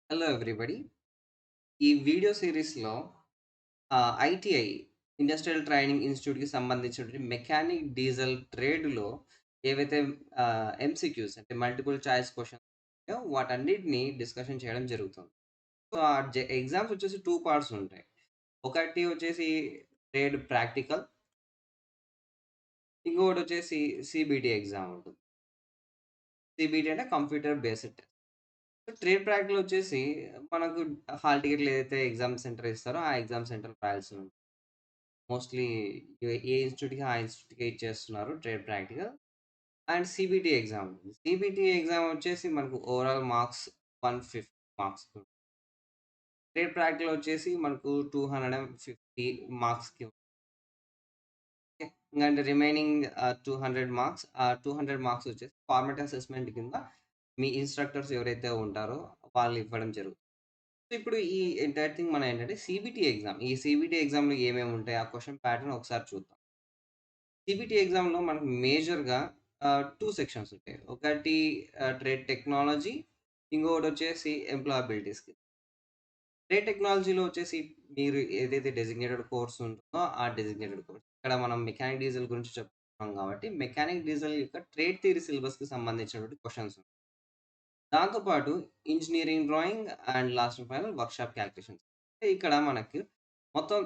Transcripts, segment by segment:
Hello everybody. ఈ video సీరీస్‌లో ITI industrial training ఇన్‌స్టిట్యూట్‌కి సంబంధించినటువంటి మెకానిక్ డీజిల్ ట్రేడ్‌లో ఏవైతే ఎంసీక్యూస్ అంటే మల్టిపుల్ చాయిస్ క్వెషన్స్ ఉన్నాయో వాటన్నిటిని డిస్కషన్ చేయడం జరుగుతుంది. సో, ఆ ఎగ్జామ్స్ వచ్చేసి 2 పార్ట్స్ ఉంటాయి. ఒకటి వచ్చేసి ట్రేడ్ ప్రాక్టికల్, ఇంకొకటి వచ్చేసి సీబీటీ ఎగ్జామ్ ఉంటుంది. సీబీటీ అంటే computer based test. So, trade practical వచ్చేసి మనకు హాల్ టికెట్‌లు ఏదైతే ఎగ్జామ్ సెంటర్ ఇస్తారో ఆ ఎగ్జామ్ సెంటర్ రాయాల్సి ఉంటుంది. మోస్ట్‌లీ ఏ ఇన్‌స్టిట్యూట్‌కి ఆ ఇన్‌స్టిట్యూట్‌కే ఇచ్చేస్తున్నారు trade practical. And CBT exam. CBT exam వచ్చేసి మనకు overall marks 150 marks. Trade practical వచ్చేసి మనకు 250 మార్క్స్‌కి. ఇంకంటే రిమైనింగ్ 200 మార్క్స్. ఆ 200 మార్క్స్ వచ్చేసి ఫార్మాట్ అసెస్మెంట్ కింద మీ ఇన్‌స్ట్రక్టర్స్ ఎవరైతే ఉంటారో వాళ్ళు ఇవ్వడం జరుగుతుంది. సో, ఇప్పుడు ఈ ఎంటైర్ థింగ్ మనం ఏంటంటే సీబీటీ ఎగ్జామ్. ఈ సీబీటీ ఎగ్జామ్‌లో ఏమేమి ఉంటాయి? ఆ క్వెషన్ ప్యాటర్న్ ఒకసారి చూద్దాం. సీబీటీ ఎగ్జామ్‌లో మనకు మేజర్‌గా 2 సెక్షన్స్ ఉంటాయి. ఒకటి ట్రేడ్ టెక్నాలజీ, ఇంకొకటొచ్చేసి ఎంప్లాయబిలిటీ స్కిల్. ట్రేడ్ టెక్నాలజీలో వచ్చేసి మీరు ఏదైతే డెసిగ్నేటెడ్ కోర్స్ ఉంటుందో, ఆ డెసిగ్నేటెడ్ కోర్స్. ఇక్కడ మనం మెకానిక్ డీజిల్ గురించి చెప్తున్నాం కాబట్టి, మెకానిక్ డీజిల్ యొక్క ట్రేడ్ థియరీ సిలబస్‌కి సంబంధించినటువంటి క్వెషన్స్ ఉంటాయి. దాంతో పాటు engineering drawing and last and final workshop calculations. ఇక్కడ మనకు మొత్తం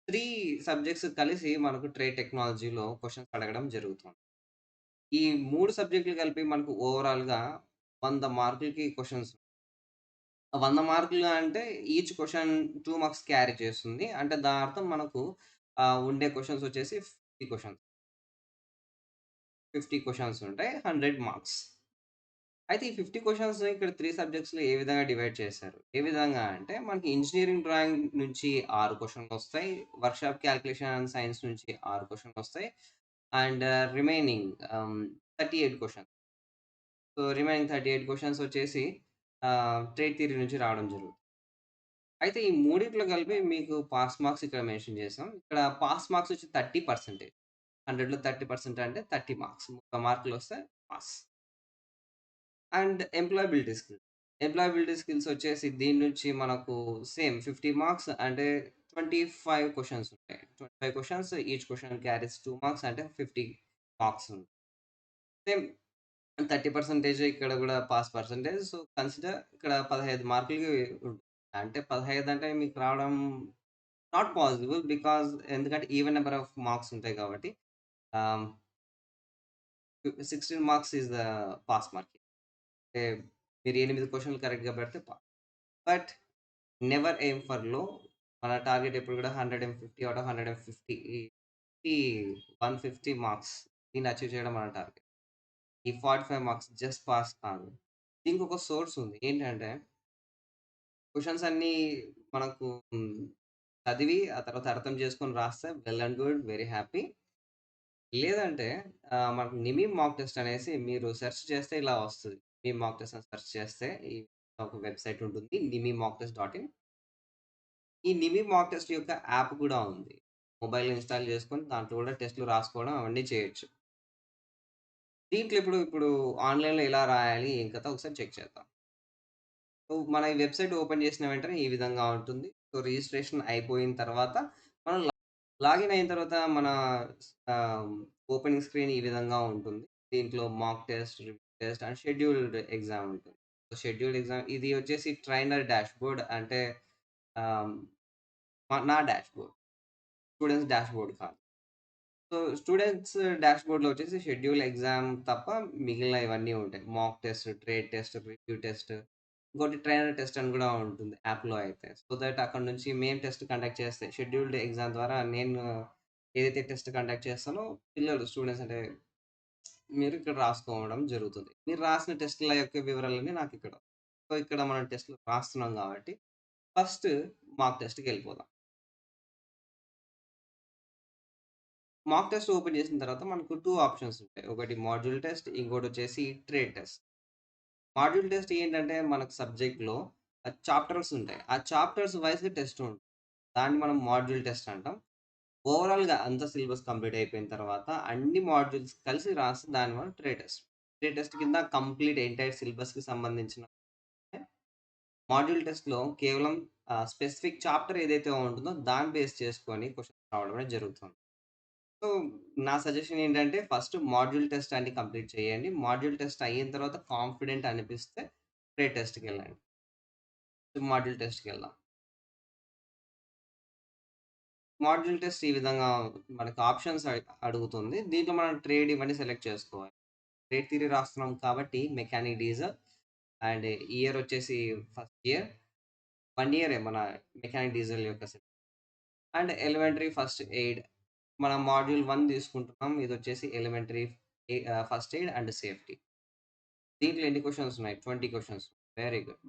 3 సబ్జెక్ట్స్ కలిసి మనకు ట్రేడ్ టెక్నాలజీలో క్వెషన్స్ అడగడం జరుగుతుంది. ఈ 3 సబ్జెక్టులు కలిపి మనకు ఓవరాల్‌గా 100 మార్కులకి క్వెషన్స్. 100 మార్కులు అంటే ఈచ్ క్వెషన్ 2 మార్క్స్ క్యారీ చేస్తుంది. అంటే దాని అర్థం మనకు ఉండే క్వెషన్స్ వచ్చేసి 50 క్వెషన్స్. 50 క్వెషన్స్ ఉంటాయి. 100 మార్క్స్. అయితే ఈ 50 క్వెషన్స్‌ని ఇక్కడ 3 సబ్జెక్ట్స్‌లో ఏ విధంగా డివైడ్ చేశారు? ఏ విధంగా అంటే మనకి ఇంజినీరింగ్ డ్రాయింగ్ నుంచి 6 క్వెషన్‌లొస్తాయి. వర్క్‌షాప్ క్యాలిక్యులేషన్ అండ్ సైన్స్ నుంచి 6 క్వెషన్‌లొస్తాయి. And remaining 38 questions. So, remaining 38 questions వచ్చేసి ట్రేడ్ థియరీ నుంచి రావడం జరుగుతుంది. అయితే ఈ మూడిట్లో కలిపి మీకు పాస్ మార్క్స్ ఇక్కడ మెన్షన్ చేసాం. ఇక్కడ పాస్ మార్క్స్ వచ్చి 30%. 100లో 30% అంటే 30 మార్క్స్. 30 మార్కులొస్తే pass. And employability skills. Employability skills వచ్చేసి దీని నుంచి మనకు సేమ్ 50 మార్క్స్ అంటే 25 క్వెషన్స్ ఉంటాయి. 25 questions each question carries 2 marks అంటే 50 మార్క్స్ ఉంటాయి. సేమ్ 30% ఇక్కడ గూడా పాస్ పర్సెంటేజ్. సో, కన్సిడర్ ఇక్కడ 15 మార్కులకి ఉంటుంది. అంటే 15 అంటే మీకు రావడం నాట్ పాసిబుల్ బికాజ్ ఎందుకంటే ఈవెన్ నంబర్ ఆఫ్ మార్క్స్ ఉంటాయి కాబట్టి. ఆహ్, 16 marks is the pass mark. అంటే మీరు 8 క్వెషన్‌లు కరెక్ట్‌గా పెడితే బట్ నెవర్ ఎయిమ్ ఫర్ లో. మన టార్గెట్ ఎప్పుడు కూడా 150 ఔట్ ఆఫ్ 150 ఈ 150 మార్క్స్ దీన్ని అచీవ్ చేయడం మన టార్గెట్. ఈ 45 మార్క్స్ జస్ట్ పాస్ కాదు. దీనికి ఒక సోర్స్ ఉంది. ఏంటంటే క్వెషన్స్ అన్నీ మనకు చదివి ఆ తర్వాత అర్థం చేసుకొని రాస్తే well and good. Very happy. లేదంటే మనకు నిమి మాక్ టెస్ట్ అనేసి మీరు సెర్చ్ చేస్తే ఇలా వస్తది. నిమి మాక్ టెస్ట్ అని సెర్చ్ చేస్తే ఈ ఒక వెబ్‌సైట్ ఉంటుంది. nimiMockTest.in. ఈ నిమి మాక్ టెస్ట్ యొక్క యాప్ కూడా ఉంది. మొబైల్‌లో ఇన్‌స్టాల్ చేసుకొని దాంట్లో కూడా టెస్ట్‌లు రాసుకోవడం అవన్నీ చేయొచ్చు. దీంట్లో ఇప్పుడు ఆన్‌లైన్‌లో ఎలా రాయాలి? ఏం కథ ఒకసారి చెక్ చేద్దాం. సో, మన ఈ వెబ్‌సైట్ ఓపెన్ చేసిన వెంటనే ఈ విధంగా ఉంటుంది. సో, రిజిస్ట్రేషన్ అయిపోయిన తర్వాత మనం లాగిన్ అయిన తర్వాత మన ఆహ్, ఓపెనింగ్ స్క్రీన్ ఈ విధంగా ఉంటుంది. దీంట్లో mock test, review test and scheduled exam ఉంటుంది. సో, షెడ్యూల్డ్ ఎగ్జామ్ ఇది వచ్చేసి ట్రైనర్ డాష్‌బోర్డ్ అంటే ఆహ్, నా డాష్‌బోర్డ్. స్టూడెంట్స్ డాష్‌బోర్డ్ కాదు. సో, స్టూడెంట్స్ డాష్‌బోర్డ్‌లో వచ్చేసి షెడ్యూల్ ఎగ్జామ్ తప్ప మిగిలినవన్నీ ఉంటాయి. Mock test, trade test, review test, ఇంకోటి ట్రైనర్ టెస్ట్ అని కూడా ఉంటుంది యాప్‌లో అయితే. సో దట్ అక్కడి నుంచి మేము టెస్ట్ కండక్ట్ చేస్తే షెడ్యూల్డ్ ఎగ్జామ్ ద్వారా నేను ఏదైతే టెస్ట్ కండక్ట్ చేస్తానో పిల్లలు స్టూడెంట్స్ అంటే మీరు ఇక్కడ రాసుకోవడం జరుగుతుంది. మీరు రాసిన టెస్ట్‌ల యొక్క వివరాలన్నీ నాకిక్కడ. సో, ఇక్కడ మనం టెస్ట్‌లు రాస్తున్నాం కాబట్టి ఫస్ట్ మాక్ టెస్ట్‌కెళ్ళిపోదాం. మాక్ టెస్ట్ ఓపెన్ చేసిన తర్వాత మనకు 2 ఆప్షన్స్ ఉంటాయి. ఒకటి మాడ్యూల్ టెస్ట్, ఇంకోటొచ్చేసి ట్రేడ్ టెస్ట్. మాడ్యూల్ టెస్ట్ ఏంటంటే మనకు సబ్జెక్ట్‌లో చాప్టర్స్ ఉంటాయి. ఆ చాప్టర్స్ వైస్‌గా టెస్ట్ ఉంటుంది. దాన్ని మనం మాడ్యూల్ టెస్ట్ అంటాం. ఓవరాల్‌గా అంతా సిలబస్ కంప్లీట్ అయిపోయిన తర్వాత అన్ని మాడ్యూల్స్ కలిసి రాసి దాన్ని మనం ట్రేడ్ టెస్ట్. ట్రేడ్ టెస్ట్ కింద కంప్లీట్ ఎంటైర్ సిలబస్‌కి సంబంధించిన మాడ్యూల్ టెస్ట్‌లో కేవలం స్పెసిఫిక్ చాప్టర్ ఏదైతే ఉంటుందో దాన్ని బేస్ చేసుకొని క్వెషన్స్ రావడం అనేది జరుగుతుంది. సో, నా సజెషన్ ఏంటంటే ఫస్ట్ మాడ్యూల్ టెస్ట్ అన్ని కంప్లీట్ చేయండి. మాడ్యూల్ టెస్ట్ అయిన తర్వాత కాన్ఫిడెంట్ అనిపిస్తే ట్రేడ్ టెస్ట్‌కెళ్ళండి. మాడ్యూల్ టెస్ట్‌కెళ్దాం. మాడ్యూల్ టెస్ట్ ఈ విధంగా మనకు ఆప్షన్స్ అడుగుతుంది. దీంట్లో మనం ట్రేడ్ ఇవన్నీ సెలెక్ట్ చేసుకోవాలి. ట్రేడ్ థియరీ రాస్తున్నాం కాబట్టి మెకానిక్, డీజిల్ అండ్ ఇయర్ వచ్చేసి ఫస్ట్ ఇయర్. 1 ఇయరే మన మెకానిక్, డీజిల్ యొక్క అండ్ ఎలిమెంటరీ ఫస్ట్ ఎయిడ్. మనం మాడ్యూల్ 1 తీసుకుంటున్నాం. ఇదొచ్చేసి elementary first aid and safety. దీంట్లో ఎన్ని క్వెషన్స్ ఉన్నాయి? 20 questions. Very good.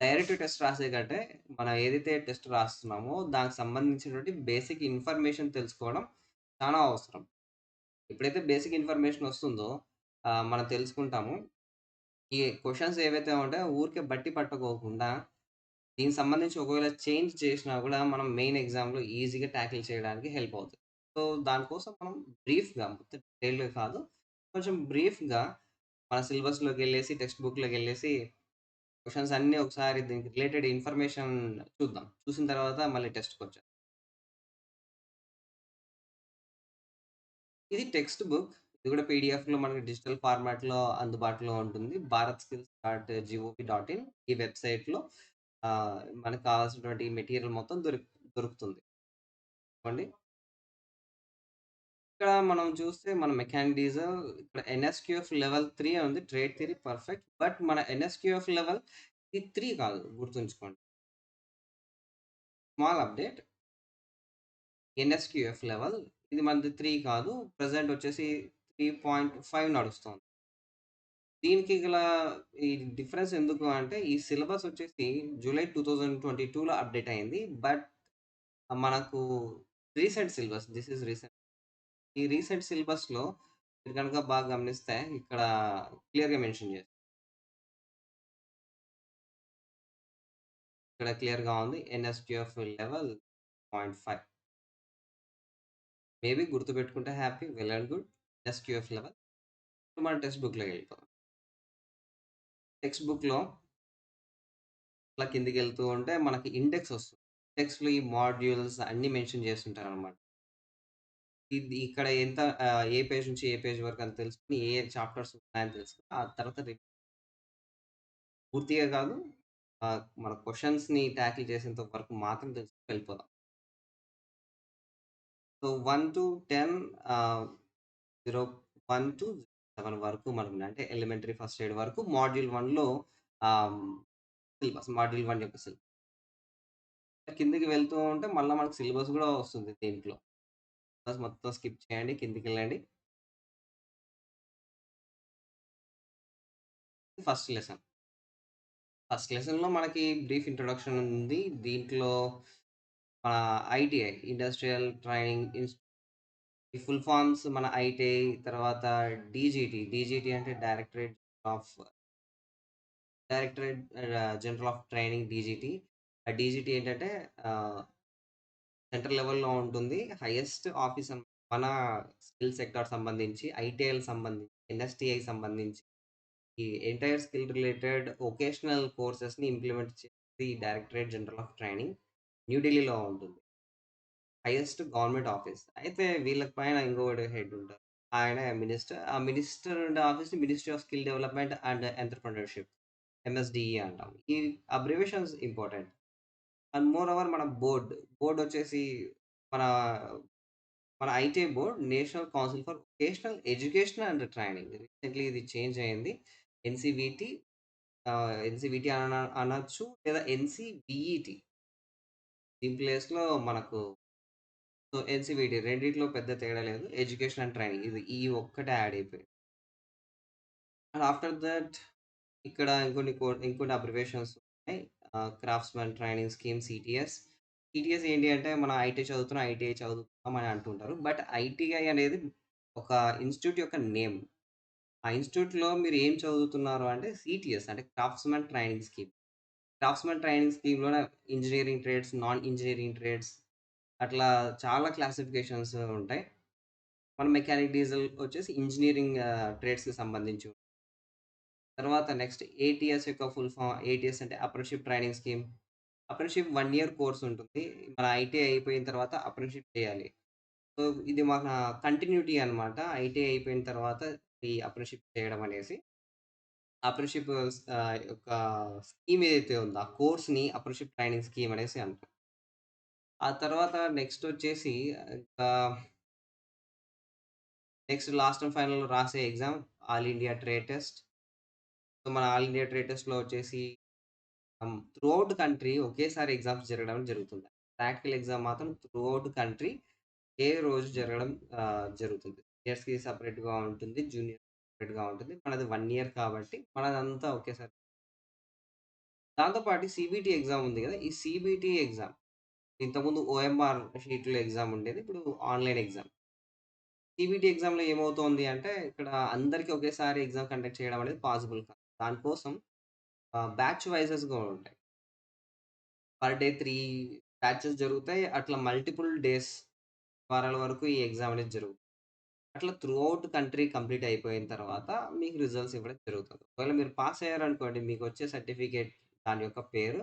Direct test రాసే కంటే, మనం ఏదైతే టెస్ట్ రాస్తున్నామో దానికి సంబంధించినటువంటి బేసిక్ ఇన్ఫర్మేషన్ తెలుసుకోవడం చాలా అవసరం. ఎప్పుడైతే బేసిక్ ఇన్ఫర్మేషన్ వస్తుందో మనం తెలుసుకుంటామో, ఈ క్వెషన్స్ ఏవైతే ఉంటాయో ఊరికే బట్టి పట్టుకోకుండా, దీనికి సంబంధించి ఒకవేళ చేంజ్ చేసినా కూడా మనం మెయిన్ ఎగ్జామ్‌లో ఈజీగా టాకిల్ చేయడానికి హెల్ప్ అవుతది. సో, దానికోసం మనం బ్రీఫ్‌గా మొత్తం డీటెయిల్‌గా కాదు, కొంచెం బ్రీఫ్‌గా మన సిలబస్‌లోకెళ్ళేసి, టెక్స్ట్ బుక్‌లోకెళ్ళేసి క్వెషన్స్ అన్నీ ఒకసారి దీనికి రిలేటెడ్ ఇన్ఫర్మేషన్ చూద్దాం. చూసిన తర్వాత మళ్ళీ టెస్ట్‌కొచ్చేద్దాం. ఇది టెక్స్ట్ బుక్. ఇది కూడా పీడీఎఫ్‌లో మనకి డిజిటల్ ఫార్మాట్‌లో అందుబాటులో ఉంటుంది. bharatskills.gov.in ఈ వెబ్‌సైట్‌లో మనకు కావాల్సినటువంటి మెటీరియల్ మొత్తం దొరుకుతుంది. చూడండి. ఇక్కడ మనం చూస్తే మన మెకానిక్ డీజిల్ ఇక్కడ ఎన్ఎస్‌క్యూఎఫ్ లెవెల్ 3 అని ఉంది. Trade theory perfect. బట్ మన ఎన్ఎస్‌క్యూఎఫ్ లెవెల్ ఇది 3 కాదు గుర్తుంచుకోండి. Small update. ఎన్ఎస్‌క్యూఎఫ్ లెవెల్ ఇది మనది 3 కాదు. ప్రెజెంట్ వచ్చేసి 3.5 నడుస్తోంది. దీనికి గల ఈ డిఫరెన్స్ ఎందుకు అంటే, ఈ సిలబస్ వచ్చేసి జూలై 2022లో అప్డేట్ అయింది. బట్ మనకు recent syllabus. This is recent. ఈ రీసెంట్ సిలబస్‌లో మీరు గనుక బాగా గమనిస్తే ఇక్కడ క్లియర్‌గా మెన్షన్ చేశారు. ఇక్కడ క్లియర్‌గా ఉంది. NSQF level 0.5. మేబీ గుర్తుపెట్టుకుంటే happy. Well and good. NSQF level. మన టెక్స్ట్ బుక్‌లోకి వెళ్ళిపోదాం. టెక్స్ట్ బుక్‌లో అలా కిందకెళ్తూ ఉంటే మనకి ఇండెక్స్ వస్తుంది. ఇండెక్స్‌లో ఈ మాడ్యూల్స్ అన్నీ మెన్షన్ చేసుంటారనమాట. ఇది ఇక్కడ ఎంత ఏ పేజ్ నుంచి ఏ పేజ్ వరకు అని తెలుసుకొని, ఏ చాప్టర్స్ ఉన్నాయని తెలుసుకొని, ఆ తర్వాత పూర్తిగా కాదు, మన క్వెషన్స్‌ని టాకిల్ చేసేంత వరకు మాత్రం తెలుసుకొని వెళ్ళిపోదాం. సో, 1-10 0 1-7 వరకు మనకు అంటే ఎలిమెంటరీ ఫస్ట్ ఎయిడ్ వరకు మాడ్యూల్ 1లో ఆహ్, సిలబస్. మాడ్యూల్ 1 యొక్క సిలబస్. కిందకి వెళ్తూ ఉంటే మళ్ళా మనకు సిలబస్ గూడా వస్తుంది దీంట్లో. సిలబస్ మొత్తం స్కిప్ చేయండి. కిందకెళ్ళండి. First lesson. ఫస్ట్ లెసన్‌లో మనకి బ్రీఫ్ ఇంట్రొడక్షన్ ఉంది. దీంట్లో ఐటీఐ ఇండస్ట్రియల్ ట్రైనింగ్ ఈ ఫుల్ ఫార్మ్స్ మన ఐటీఐ తర్వాత డీజీటీ అంటే of directorate general of training DGT. ఆ డీజీటీ ఏంటంటే సెంట్రల్ లెవెల్‌లో ఉంటుంది. హైయెస్ట్ ఆఫీస్ మన స్కిల్ సెక్టార్ సంబంధించి, ఐటీఐకి సంబంధించి, ఎన్ఎస్టీఐకి సంబంధించి ఈ ఎంటైర్ స్కిల్ రిలేటెడ్ వొకేషనల్ కోర్సెస్‌ని ఇంప్లిమెంట్ చేసేది directorate general of training new ఢిల్లీలో ఉంటుంది. Highest government office. అయితే వీళ్ళకి పైన ఇంకొకటి హెడ్ ఉంటారు. ఆయన మినిస్టర్. ఆ మినిస్టర్ ఉండే ఆఫీస్‌ని ministry of skill development and entrepreneurship MSDE అంటాం. ఈ abbreviations important. And more over మన బోర్డ్ వచ్చేసి మన మన ITI board national council for vocational education and training. Recently ఇది చేంజ్ అయింది. ఎన్‌సీవీటీ ఎన్‌సీవీటీ అనొచ్చు లేదా ఎన్‌సీవీఈటీ. దీని ప్లేస్‌లో మనకు సో, ఎన్‌సీవీటీ రెండిట్లో పెద్ద తేడా లేదు. ఎడ్యుకేషన్ అండ్ ట్రైనింగ్ ఇది ఈ ఒక్కటే యాడ్ అయిపోయింది. అండ్ ఆఫ్టర్ థట్ ఇక్కడ ఇంకొన్ని అబ్రివియేషన్స్ ఉన్నాయి. Craftsman training scheme సీటీఎస్. సీటీఎస్ ఏంటి అంటే మనం ఐటీ చదువుతున్నాం, ఐటీఐ చదువుతున్నాం అని అంటుంటారు. బట్ ఐటీఐ అనేది ఒక ఇన్‌స్టిట్యూట్ యొక్క నేమ్. ఆ ఇన్‌స్టిట్యూట్‌లో మీరు ఏం చదువుతున్నారు అంటే సీటీఎస్ అంటే craftsman training scheme. Craftsman training స్కీమ్‌లోనే engineering trades, non engineering trades అట్లా చాలా క్లాసిఫికేషన్స్ ఉంటాయి. మన మెకానిక్, డీజిల్ వచ్చేసి ఇంజినీరింగ్ ట్రేడ్స్‌కి సంబంధించి. తర్వాత నెక్స్ట్ ఏటీఎస్ యొక్క ఫుల్ ఫామ్. ఏటీఎస్ అంటే apprenticeship training scheme. Apprenticeship 1 year course ఉంటుంది. మన ఐటీఐ అయిపోయిన తర్వాత అప్రెంటిస్‌షిప్ చేయాలి. సో, ఇది మన కంటిన్యూటీ అన్నమాట. ఐటీఐ అయిపోయిన తర్వాత ఈ అప్రెంటిస్‌షిప్ చేయడం అనేసి. అప్రెంటిస్‌షిప్ యొక్క స్కీమ్ ఏదైతే ఉందో, ఆ కోర్స్‌ని అప్రెంటిస్‌షిప్ ట్రైనింగ్ స్కీమ్ అనేసి అంటారు. ఆ తర్వాత నెక్స్టొచ్చేసి ఇంకా నెక్స్ట్ లాస్ట్ అండ్ ఫైనల్ రాసే exam all India trade test. So, మన ఆల్ ఇండియా ట్రేడ్ టెస్ట్‌లో వచ్చేసి త్రూఔట్ కంట్రీ ఒకేసారి ఎగ్జామ్స్ జరగడం జరుగుతుంది. ప్రాక్టికల్ ఎగ్జామ్ మాత్రం త్రూఔట్ కంట్రీ ఏ రోజు జరగడం జరుగుతుంది. సీనియర్స్‌కి సెపరేట్‌గా ఉంటుంది. జూనియర్స్‌కి సెపరేట్‌గా ఉంటుంది. మనది 1 ఇయర్ కాబట్టి మనదంతా ఒకేసారి. దాంతో పాటు సీబీటీ ఎగ్జామ్ ఉంది గదా! ఈ సీబీటీ ఎగ్జామ్ ఇంతకుముందు ఓఎంఆర్ షీట్‌లో ఎగ్జామ్ ఉండేది. ఇప్పుడు ఆన్‌లైన్ ఎగ్జామ్. సీబీటీ ఎగ్జామ్‌లో ఏమవుతోంది అంటే, ఇక్కడ అందరికి ఒకేసారి ఎగ్జామ్ కండక్ట్ చేయడం అనేది పాసిబుల్ కాదు. దానికోసం బ్యాచ్ వైసెస్‌గా ఉంటాయి. పర్ డే 3 బ్యాచెస్ జరుగుతాయి. అట్లా మల్టిపుల్ డేస్, వారాల వరకు ఈ ఎగ్జామ్ అనేది జరుగుతుంది. అట్లా త్రూఔట్ కంట్రీ కంప్లీట్ అయిపోయిన తర్వాత మీకు రిజల్ట్స్ ఇవ్వడం జరుగుతది. ఒకవేళ మీరు పాస్ అయ్యారనుకోండి, మీకొచ్చే సర్టిఫికేట్ దాని యొక్క పేరు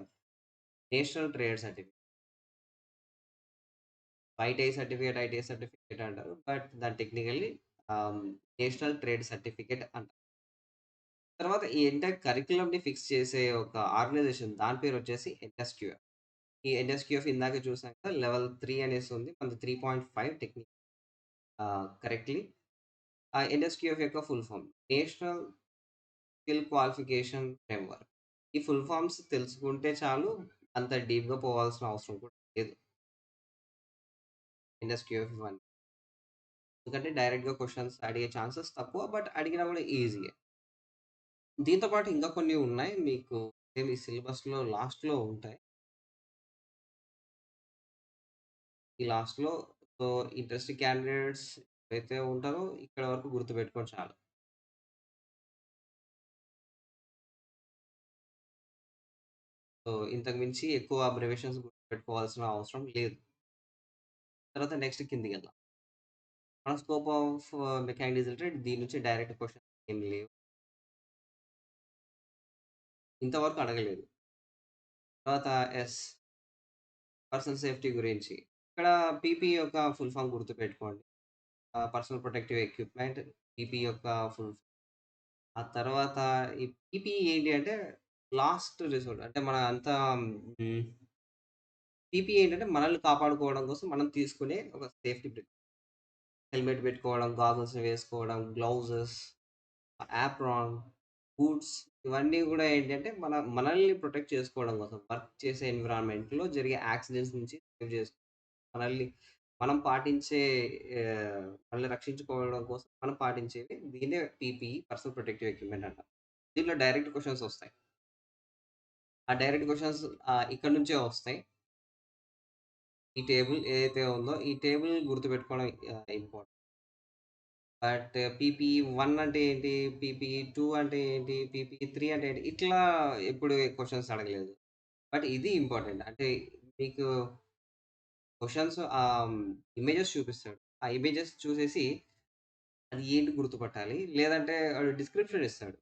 national trade certificate. ITI certificate అంటారు. బట్ దాన్ని టెక్నికల్లీ ఆహ్, నేషనల్ ట్రేడ్ సర్టిఫికేట్ అంటారు. తర్వాత ఈ ఎంటైర్ కరిక్యులమ్‌ని ఫిక్స్ చేసే ఒక ఆర్గనైజేషన్ దాని పేరొచ్చేసి ఎన్ఎస్‌క్యూఎఫ్. ఈ ఎన్ఎస్‌క్యూఎఫ్ ఇందాక చూసాం కదా! లెవెల్ 3 అనేసి ఉంది. మనది 3.5 టెక్నిక్ కరెక్ట్‌లీ. ఆ ఎన్ఎస్‌క్యూఎఫ్ యొక్క full form national skill qualification framework. ఈ ఫుల్ ఫార్మ్స్ తెలుసుకుంటే చాలు. అంత డీప్‌గా పోవాల్సిన అవసరం కూడా లేదు. ఎన్ఎస్‌క్యూఎఫ్ ఇవన్నీ. ఎందుకంటే డైరెక్ట్‌గా క్వెషన్స్ అడిగే ఛాన్సెస్ తక్కువ. బట్ అడిగినా కూడా ఈజీయే. దీంతో పాటు ఇంకా కొన్ని ఉన్నాయి. మీకు సేమ్ ఈ సిలబస్‌లో లాస్ట్‌లో ఉంటాయి. ఈ లాస్ట్‌లో సో, ఇంట్రెస్ట్ క్యాండిడేట్స్ ఎవరైతే ఉంటారో ఇక్కడ వరకు గుర్తుపెట్టుకోండి చాలు. సో, ఇంతకు మించి ఎక్కువ అబ్రివియేషన్స్ గుర్తుపెట్టుకోవాల్సిన అవసరం లేదు. తర్వాత నెక్స్ట్ కిందికెళ్దాం. మన scope of mechanical diesel trade దీని నుంచి డైరెక్ట్ క్వెషన్స్ ఏమి లేవు. ఇంతవరకు అడగలేదు. తర్వాత యెస్. పర్సనల్ సేఫ్టీ గురించి. ఇక్కడ పీపీఈ యొక్క ఫుల్ ఫార్మ్ గుర్తుపెట్టుకోండి. పర్సనల్ ప్రొటెక్టివ్ ఎక్విప్‌మెంట్ పీపీఈ యొక్క ఫుల్. ఆ తర్వాత ఈ పీపీఈ ఏంటి అంటే లాస్ట్ రిసార్ట్. అంటే మన అంతా పీపీఈ ఏంటంటే మనల్ని కాపాడుకోవడం కోసం మనం తీసుకునే ఒక సేఫ్టీ హెల్మెట్ పెట్టుకోవడం, గాగల్స్ వేసుకోవడం, గ్లౌజెస్, యాప్రాన్, బూట్స్ ఇవన్నీ గూడా ఏంటంటే మనల్ని ప్రొటెక్ట్ చేసుకోవడం కోసం. వర్క్ చేసే ఎన్విరాన్మెంట్‌లో జరిగే యాక్సిడెంట్స్ నుంచి సేవ్ మనల్ని మనం పాటించే మనల్ని రక్షించుకోవడం కోసం మనం పాటించేవి దీన్నే పీపీఈ పర్సనల్ ప్రొటెక్టివ్ ఎక్విప్‌మెంట్ అంటాం. దీంట్లో డైరెక్ట్ క్వెషన్స్ ఒస్తాయి. ఆ డైరెక్ట్ క్వెషన్స్ ఇక్కడి నుంచే వస్తాయి. ఈ టేబుల్ ఏదైతే ఉందో ఈ టేబుల్ గుర్తుపెట్టుకోవడం ఇంపార్టెంట్. బట్ పీపీఈ 1 అంటే ఏంటి? పీపీఈ 2 అంటే ఏంటి? పీపీఈ 3 అంటే ఏంటి? ఇట్లా ఎప్పుడు క్వెషన్స్ అడగలేదు. బట్ ఇది ఇంపార్టెంట్. అంటే మీకు క్వెషన్స్ ఇమేజెస్ చూపిస్తాడు. ఆ ఇమేజెస్ చూసేసి అది ఏంటి గుర్తుపట్టాలి. లేదంటే ఆడు డిస్క్రిప్షన్ ఇస్తాడు.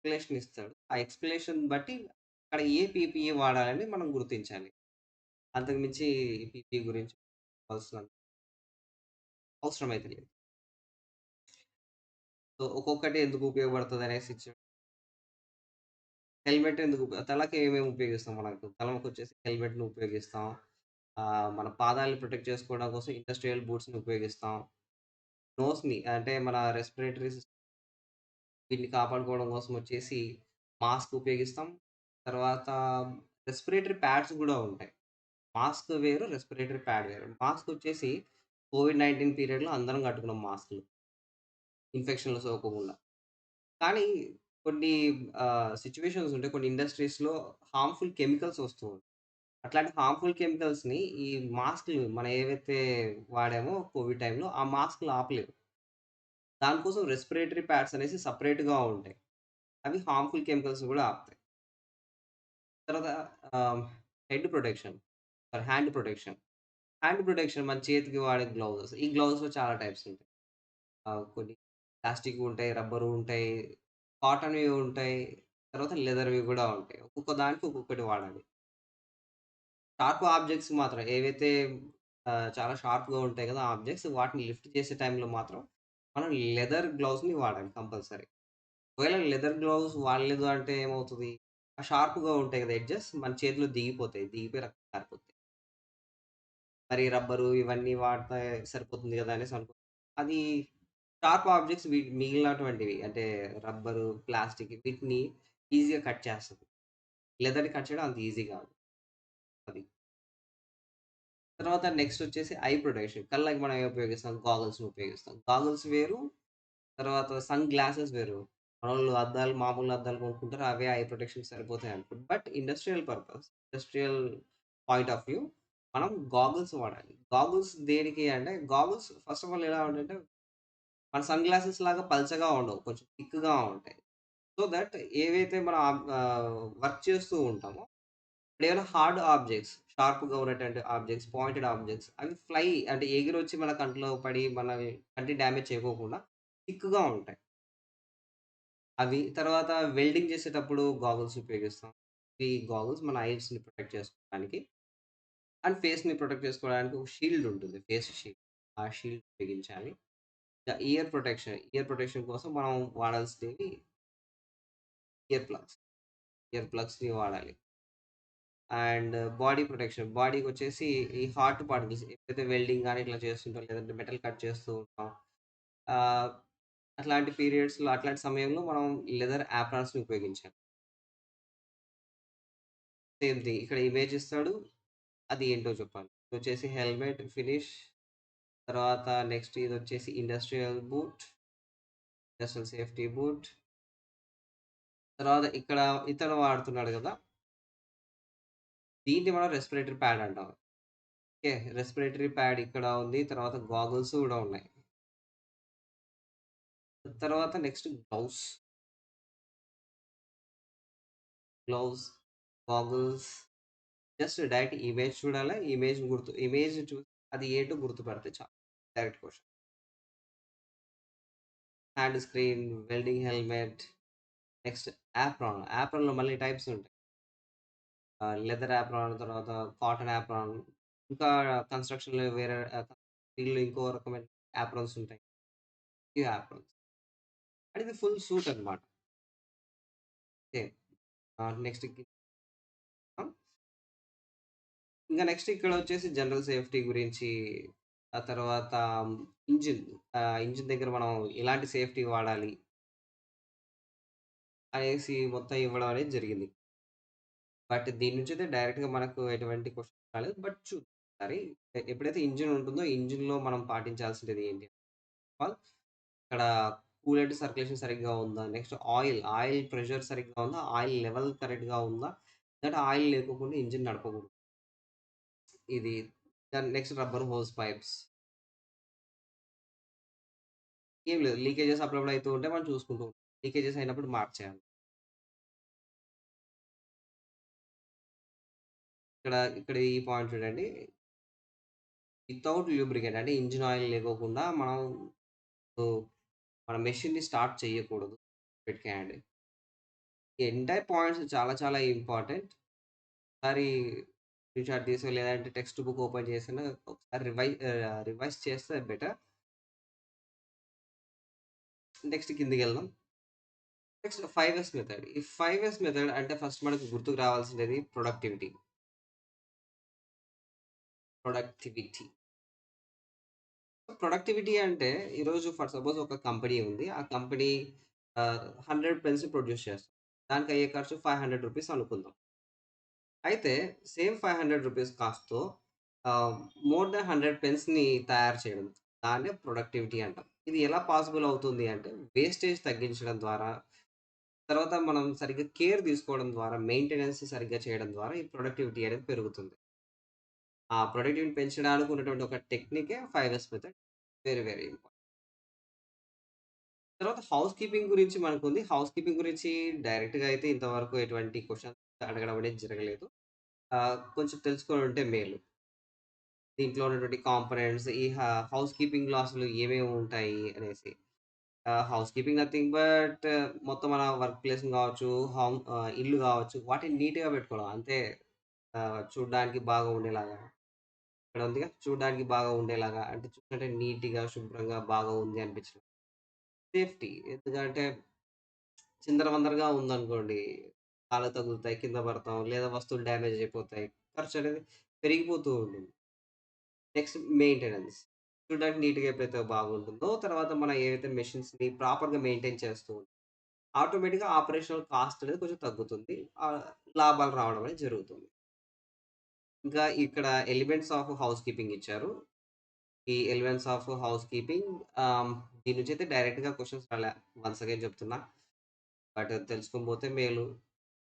ఎక్స్‌ప్లనేషన్ ఇస్తాడు. ఆ ఎక్స్‌ప్లనేషన్ బట్టి అక్కడ ఏ పీపీఈ వాడాలని మనం గుర్తించాలి. అంతకు మించి పీపీఈ గురించి అవసరం అవసరం అయితే లేదు. సో, ఒక్కొక్కటి ఎందుకు ఉపయోగపడతదనేసి హెల్మెట్ ఎందుకు తలకి ఏమేమి ఉపయోగిస్తాం మనకు? తలకొచ్చేసి హెల్మెట్‌ని ఉపయోగిస్తాం. మన పాదాలను ప్రొటెక్ట్ చేసుకోవడం కోసం ఇండస్ట్రియల్ బూట్స్‌ని ఉపయోగిస్తాం. నోస్‌ని అంటే మన రెస్పిరేటరీ వీటిని కాపాడుకోవడం కోసం వచ్చేసి మాస్క్ ఉపయోగిస్తాం. తర్వాత రెస్పిరేటరీ ప్యాడ్స్ గూడా ఉంటాయి. మాస్క్ వేరు, రెస్పిరేటరీ ప్యాడ్ వేరు. మాస్క్ వచ్చేసి కోవిడ్-19 పీరియడ్‌లో అందరం కట్టుకున్నాం మాస్క్‌లు. ఇన్ఫెక్షన్‌లు సోకకుండా. కానీ కొన్ని సిట్యుయేషన్స్ ఉంటాయి. కొన్ని ఇండస్ట్రీస్‌లో హార్మ్‌ఫుల్ కెమికల్స్ వస్తూ ఉంటాయి. అట్లాంటి హార్మ్‌ఫుల్ కెమికల్స్‌ని ఈ మాస్క్‌లు మనం ఏవైతే వాడామో కోవిడ్ టైమ్‌లో ఆ మాస్క్‌లు ఆపలేవు. దానికోసం రెస్పిరేటరీ ప్యాడ్స్ అనేసి సెపరేట్‌గా ఉంటాయి. అవి హార్మ్‌ఫుల్ కెమికల్స్‌ని గూడా ఆపుతాయి. తర్వాత ఆహ్, head protection hand protection. Hand protection మన చేతికి వాడే గ్లౌజెస్. ఈ గ్లౌజెస్‌లో చాలా టైప్స్ ఉంటాయి. కొన్ని ప్లాస్టిక్‌వి ఉంటాయి, రబ్బరు ఉంటాయి, కాటన్‌వి ఉంటాయి. తర్వాత లెదర్‌వి గూడా ఉంటాయి. ఒక్కొక్క దానికి ఒక్కొక్కటి వాడాలి. షార్ప్ ఆబ్జెక్ట్స్ మాత్రం ఏవైతే చాలా షార్ప్‌గా ఉంటాయి గదా! ఆబ్జెక్ట్స్ వాటిని లిఫ్ట్ చేసే టైంలో మాత్రం మనం లెదర్ గ్లౌస్‌ని వాడాలి కంపల్సరీ. ఒకవేళ లెదర్ గ్లౌస్ వాడలేదు అంటే ఏమవుతది? ఆ షార్ప్‌గా ఉంటాయి గదా! ఎడ్జెస్ మన చేతిలో దిగిపోతాయి. దిగిపోయి రక్తం కారిపోద్ది. మరి రబ్బరు ఇవన్నీ వాడితే సరిపోతుంది గదా! అనేసి అది షార్ప్ ఆబ్జెక్ట్స్ మిగిలినటువంటివి అంటే రబ్బరు, ప్లాస్టిక్ వీటిని ఈజీగా కట్ చేస్తది. లెదర్‌ని కట్ చేయడం అంత ఈజీ గాదు. అది. తర్వాత నెక్స్టొచ్చేసి ఐ ప్రొటెక్షన్. కళ్ళకి మనం ఏం ఉపయోగిస్తాం? గాగల్స్‌ని ఉపయోగిస్తాం. గాగల్స్ వేరు, తర్వాత సన్ గ్లాసెస్ వేరు. మనోళ్ళు అద్దాలు మామూలు అద్దాలు కొనుక్కుంటారు. అవే ఐ ప్రొటెక్షన్‌కి సరిపోతాయి అనుకుంటారు. But industrial purpose, industrial point of view మనం గాగల్స్ వాడాలి. గాగల్స్ దేనికి అంటే గాగల్స్ ఫస్ట్ ఆఫ్ ఆల్ ఎలా ఉంటాయంటే మన సన్ గ్లాసెస్ లాగా పల్చగా ఉండవు. కొంచెం థిక్‌గా ఉంటాయి. సో దట్ ఏవైతే మనం వర్క్ చేస్తూ ఉంటామో ఇప్పుడేమైనా హార్డ్ ఆబ్జెక్ట్స్, షార్ప్‌గా ఉన్నటువంటి ఆబ్జెక్ట్స్, పాయింటెడ్ ఆబ్జెక్ట్స్ అవి అంటే ఎగిరొచ్చి మన కంట్లో పడి మనల్ని కంటిని డ్యామేజ్ చేయకోకుండా థిక్‌గా ఉంటాయి. అవి తర్వాత వెల్డింగ్ చేసేటప్పుడు గాగల్స్ ఉపయోగిస్తాం. ఈ గాగల్స్ మన ఐస్‌ని ప్రొటెక్ట్ చేసుకోవడానికి అండ్ ఫేస్‌ని ప్రొటెక్ట్ చేసుకోవడానికి ఒక షీల్డ్ ఉంటుంది. Face shield. ఆ షీల్డ్ ఉపయోగించాలి. ఇయర్ ప్రొటెక్షన్ కోసం మనం వాడాల్సినవి ఇయర్ ప్లగ్స్. ఇయర్ ప్లగ్స్‌ని వాడాలి. And body protection. బాడీకొచ్చేసి ఈ హార్డ్ పార్టికల్స్ ఎప్పుడైతే వెల్డింగ్ గాని ఇట్లా చేస్తుంటాం, లేదంటే మెటల్ కట్ చేస్తూ ఉంటాం. ఆహ్, అట్లాంటి పీరియడ్స్‌లో అట్లాంటి సమయంలో మనం లెదర్ యాప్రాన్స్‌ని ఉపయోగించాలి. సేమ్ థింగ్ ఇక్కడ ఇమేజ్ ఇస్తాడు. అది ఏంటో చెప్పాలి. ఇదొచ్చేసి హెల్మెట్ ఫినిష్. తర్వాత నెక్స్ట్ ఇదొచ్చేసి ఇండస్ట్రియల్ సేఫ్టీ బూట్. తర్వాత ఇక్కడ ఇతను వాడుతున్నాడు గదా! దీన్ని మనం రెస్పిరేటరీ ప్యాడ్ అంటాం. ఓకే. రెస్పిరేటరీ ప్యాడ్ ఇక్కడ ఉంది. తర్వాత గాగల్స్ గూడా ఉన్నాయి. తర్వాత next gloves, goggles just direct image చూడాలా. ఇమేజ్ చూసి అది ఏంటో గుర్తుపడితే చాలు. Direct question. Hand screen, welding helmet, next యాప్రాన్‌లో మళ్ళీ టైప్స్ ఉంటాయి. లెదర్ యాప్రాన్, తర్వాత కాటన్ యాప్రాన్, ఇంకా కన్‌స్ట్రక్షన్‌లో వేరే ఫీల్డ్‌లో ఇంకో రకమైన యాప్రాన్స్ ఉంటాయి. ఈ యాప్రాన్స్. అండ్ ఇది ఫుల్ సూట్ అన్నమాట. ఓకే. నెక్స్ట్ ఇంక నెక్స్ట్ ఇక్కడొచ్చేసి జనరల్ సేఫ్టీ గురించి, ఆ తర్వాత ఇంజిన్ ఇంజిన్ దగ్గర మనం ఎలాంటి సేఫ్టీ వాడాలి అనేసి మొత్తం ఇవ్వడం అనేది జరిగింది. బట్ దీని నుంచయితే డైరెక్ట్‌గా మనకు ఎటువంటి క్వెషన్ రాలేదు. బట్ ఒకసారి ఎప్పుడైతే ఇంజిన్ ఉంటుందో, ఇంజిన్‌లో మనం పాటించాల్సినది ఏంటి? ఆల్ ఇక్కడ కూలెంట్ సర్క్యులేషన్ సరిగ్గా ఉందా? నెక్స్ట్ ఆయిల్ ప్రెషర్ సరిగ్గా ఉందా? ఆయిల్ లెవెల్ కరెక్ట్‌గా ఉందా? లేదంటే ఆయిల్ లేకోకుండా ఇంజిన్ నడపకూడదు. ఇది దాని నెక్స్ట్ రబ్బర్ హోస్ పైప్స్. ఏం లేదు. లీకేజెస్ అప్పుడప్పుడు అయితూ ఉంటాయి. మనం చూసుకుంటూ ఉంటాం. లీకేజెస్ అయినప్పుడు మార్చేయాలి. ఇక్కడ ఈ పాయింట్ చూడండి. వితౌట్ లూబ్రికేట్ అంటే ఇంజిన్ ఆయిల్ లేకోకుండా మనం ఓహ్, మన మెషిన్‌ని స్టార్ట్ చేయకూడదు. పెట్టేయండి. ఈ ఎంటైర్ పాయింట్స్ చాలా చాలా ఇంపార్టెంట్. ఒకసారి స్క్రీన్‌షాట్ తీసో లేదంటే టెక్స్ట్ బుక్ ఓపెన్ చేసైనా ఒకసారి రివైజ్ చేస్తే బెటర్. నెక్స్ట్ కిందకెళ్దాం. Next 5 method. ఈ 5 మెథడ్ అంటే ఫస్ట్ మనకు గుర్తుకు రావాల్సినది ప్రొడక్టివిటీ. ప్రొడక్టివిటీ అంటే ఈరోజు ఫర్ సపోజ్ ఒక కంపెనీ ఉంది. ఆ కంపెనీ 100 పెన్స్ ప్రొడ్యూస్ చేస్తుంది. దానికి అయ్యే ఖర్చు రూ. 500 అనుకుందాం. అయితే సేమ్ రూ. 500 కాస్ట్‌తో ఆహ్, మోర్ థాన్ 100 పెన్స్‌ని తయారు చేయడం. దాన్నే ప్రొడక్టివిటీ అంటాం. ఇది ఎలా పాసిబుల్ అవుతుంది అంటే వేస్టేజ్ తగ్గించడం ద్వారా, తర్వాత మనం సరిగ్గా కేర్ తీసుకోవడం ద్వారా, మెయింటెనెన్స్ సరిగ్గా చేయడం ద్వారా ఈ ప్రొడక్టివిటీ అనేది పెరుగుతుంది. ఆ ప్రొడక్టివిటీని పెంచడానికి ఉన్నటువంటి ఒక టెక్నికే 5 మెథడ్. Very very important. తర్వాత హౌస్ కీపింగ్ గురించి మనకుంది. హౌస్ కీపింగ్ గురించి డైరెక్ట్‌గా అయితే ఇంతవరకు ఎటువంటి క్వెషన్స్ అడగడం అనేది జరగలేదు. కొంచెం తెలుసుకొనుంటే మేలు. దీంట్లో ఉన్నటువంటి కాంపోనెంట్స్ ఈ హౌస్ కీపింగ్‌లో అసలు ఏమేమి ఉంటాయి అనేసి. హౌస్ కీపింగ్ నథింగ్ బట్ మొత్తం మన వర్క్ ప్లేస్‌ని గావచ్చు, ఇల్లు గావచ్చు, వాటిని నీట్‌గా పెట్టుకోవడం. అంతే. చూడ్డానికి బాగా ఉండేలాగా. ఇక్కడ ఉందిగా చూడ్డానికి బాగా ఉండేలాగా అంటే చూస్తుంటే నీట్‌గా, శుభ్రంగా బాగా ఉంది అనిపించడం. సేఫ్టీ ఎందుకంటే చిందరవందరగా ఉందనుకోండి, కాళ్ళకు తగులుతాయి, కింద పడతాం, లేదా వస్తువులు డ్యామేజ్ అయిపోతాయి. ఖర్చనేది పెరిగిపోతూ ఉంటుంది. Next maintenance. చూడడానికి నీట్‌గా ఎప్పుడైతే బాగుంటుందో, తర్వాత మనం ఏవైతే మెషిన్స్‌ని ప్రాపర్‌గా మెయింటైన్ చేస్తూ ఉంటాం. ఆటోమేటిక్‌గా ఆపరేషనల్ కాస్ట్ అనేది కొంచెం తగ్గుతుంది. లాభాలు రావడం అనేది జరుగుతుంది. ఇంకా ఇక్కడ ఎలిమెంట్స్ ఆఫ్ హౌస్ కీపింగ్ ఇచ్చారు. ఈ ఎలిమెంట్స్ ఆఫ్ హౌస్ కీపింగ్ దీని నుంచయితే డైరెక్ట్‌గా క్వెషన్స్ రాలే. వన్స్ అగైన్ చెప్తున్నా. బట్ తెలుసుకోకపోతే మేలు.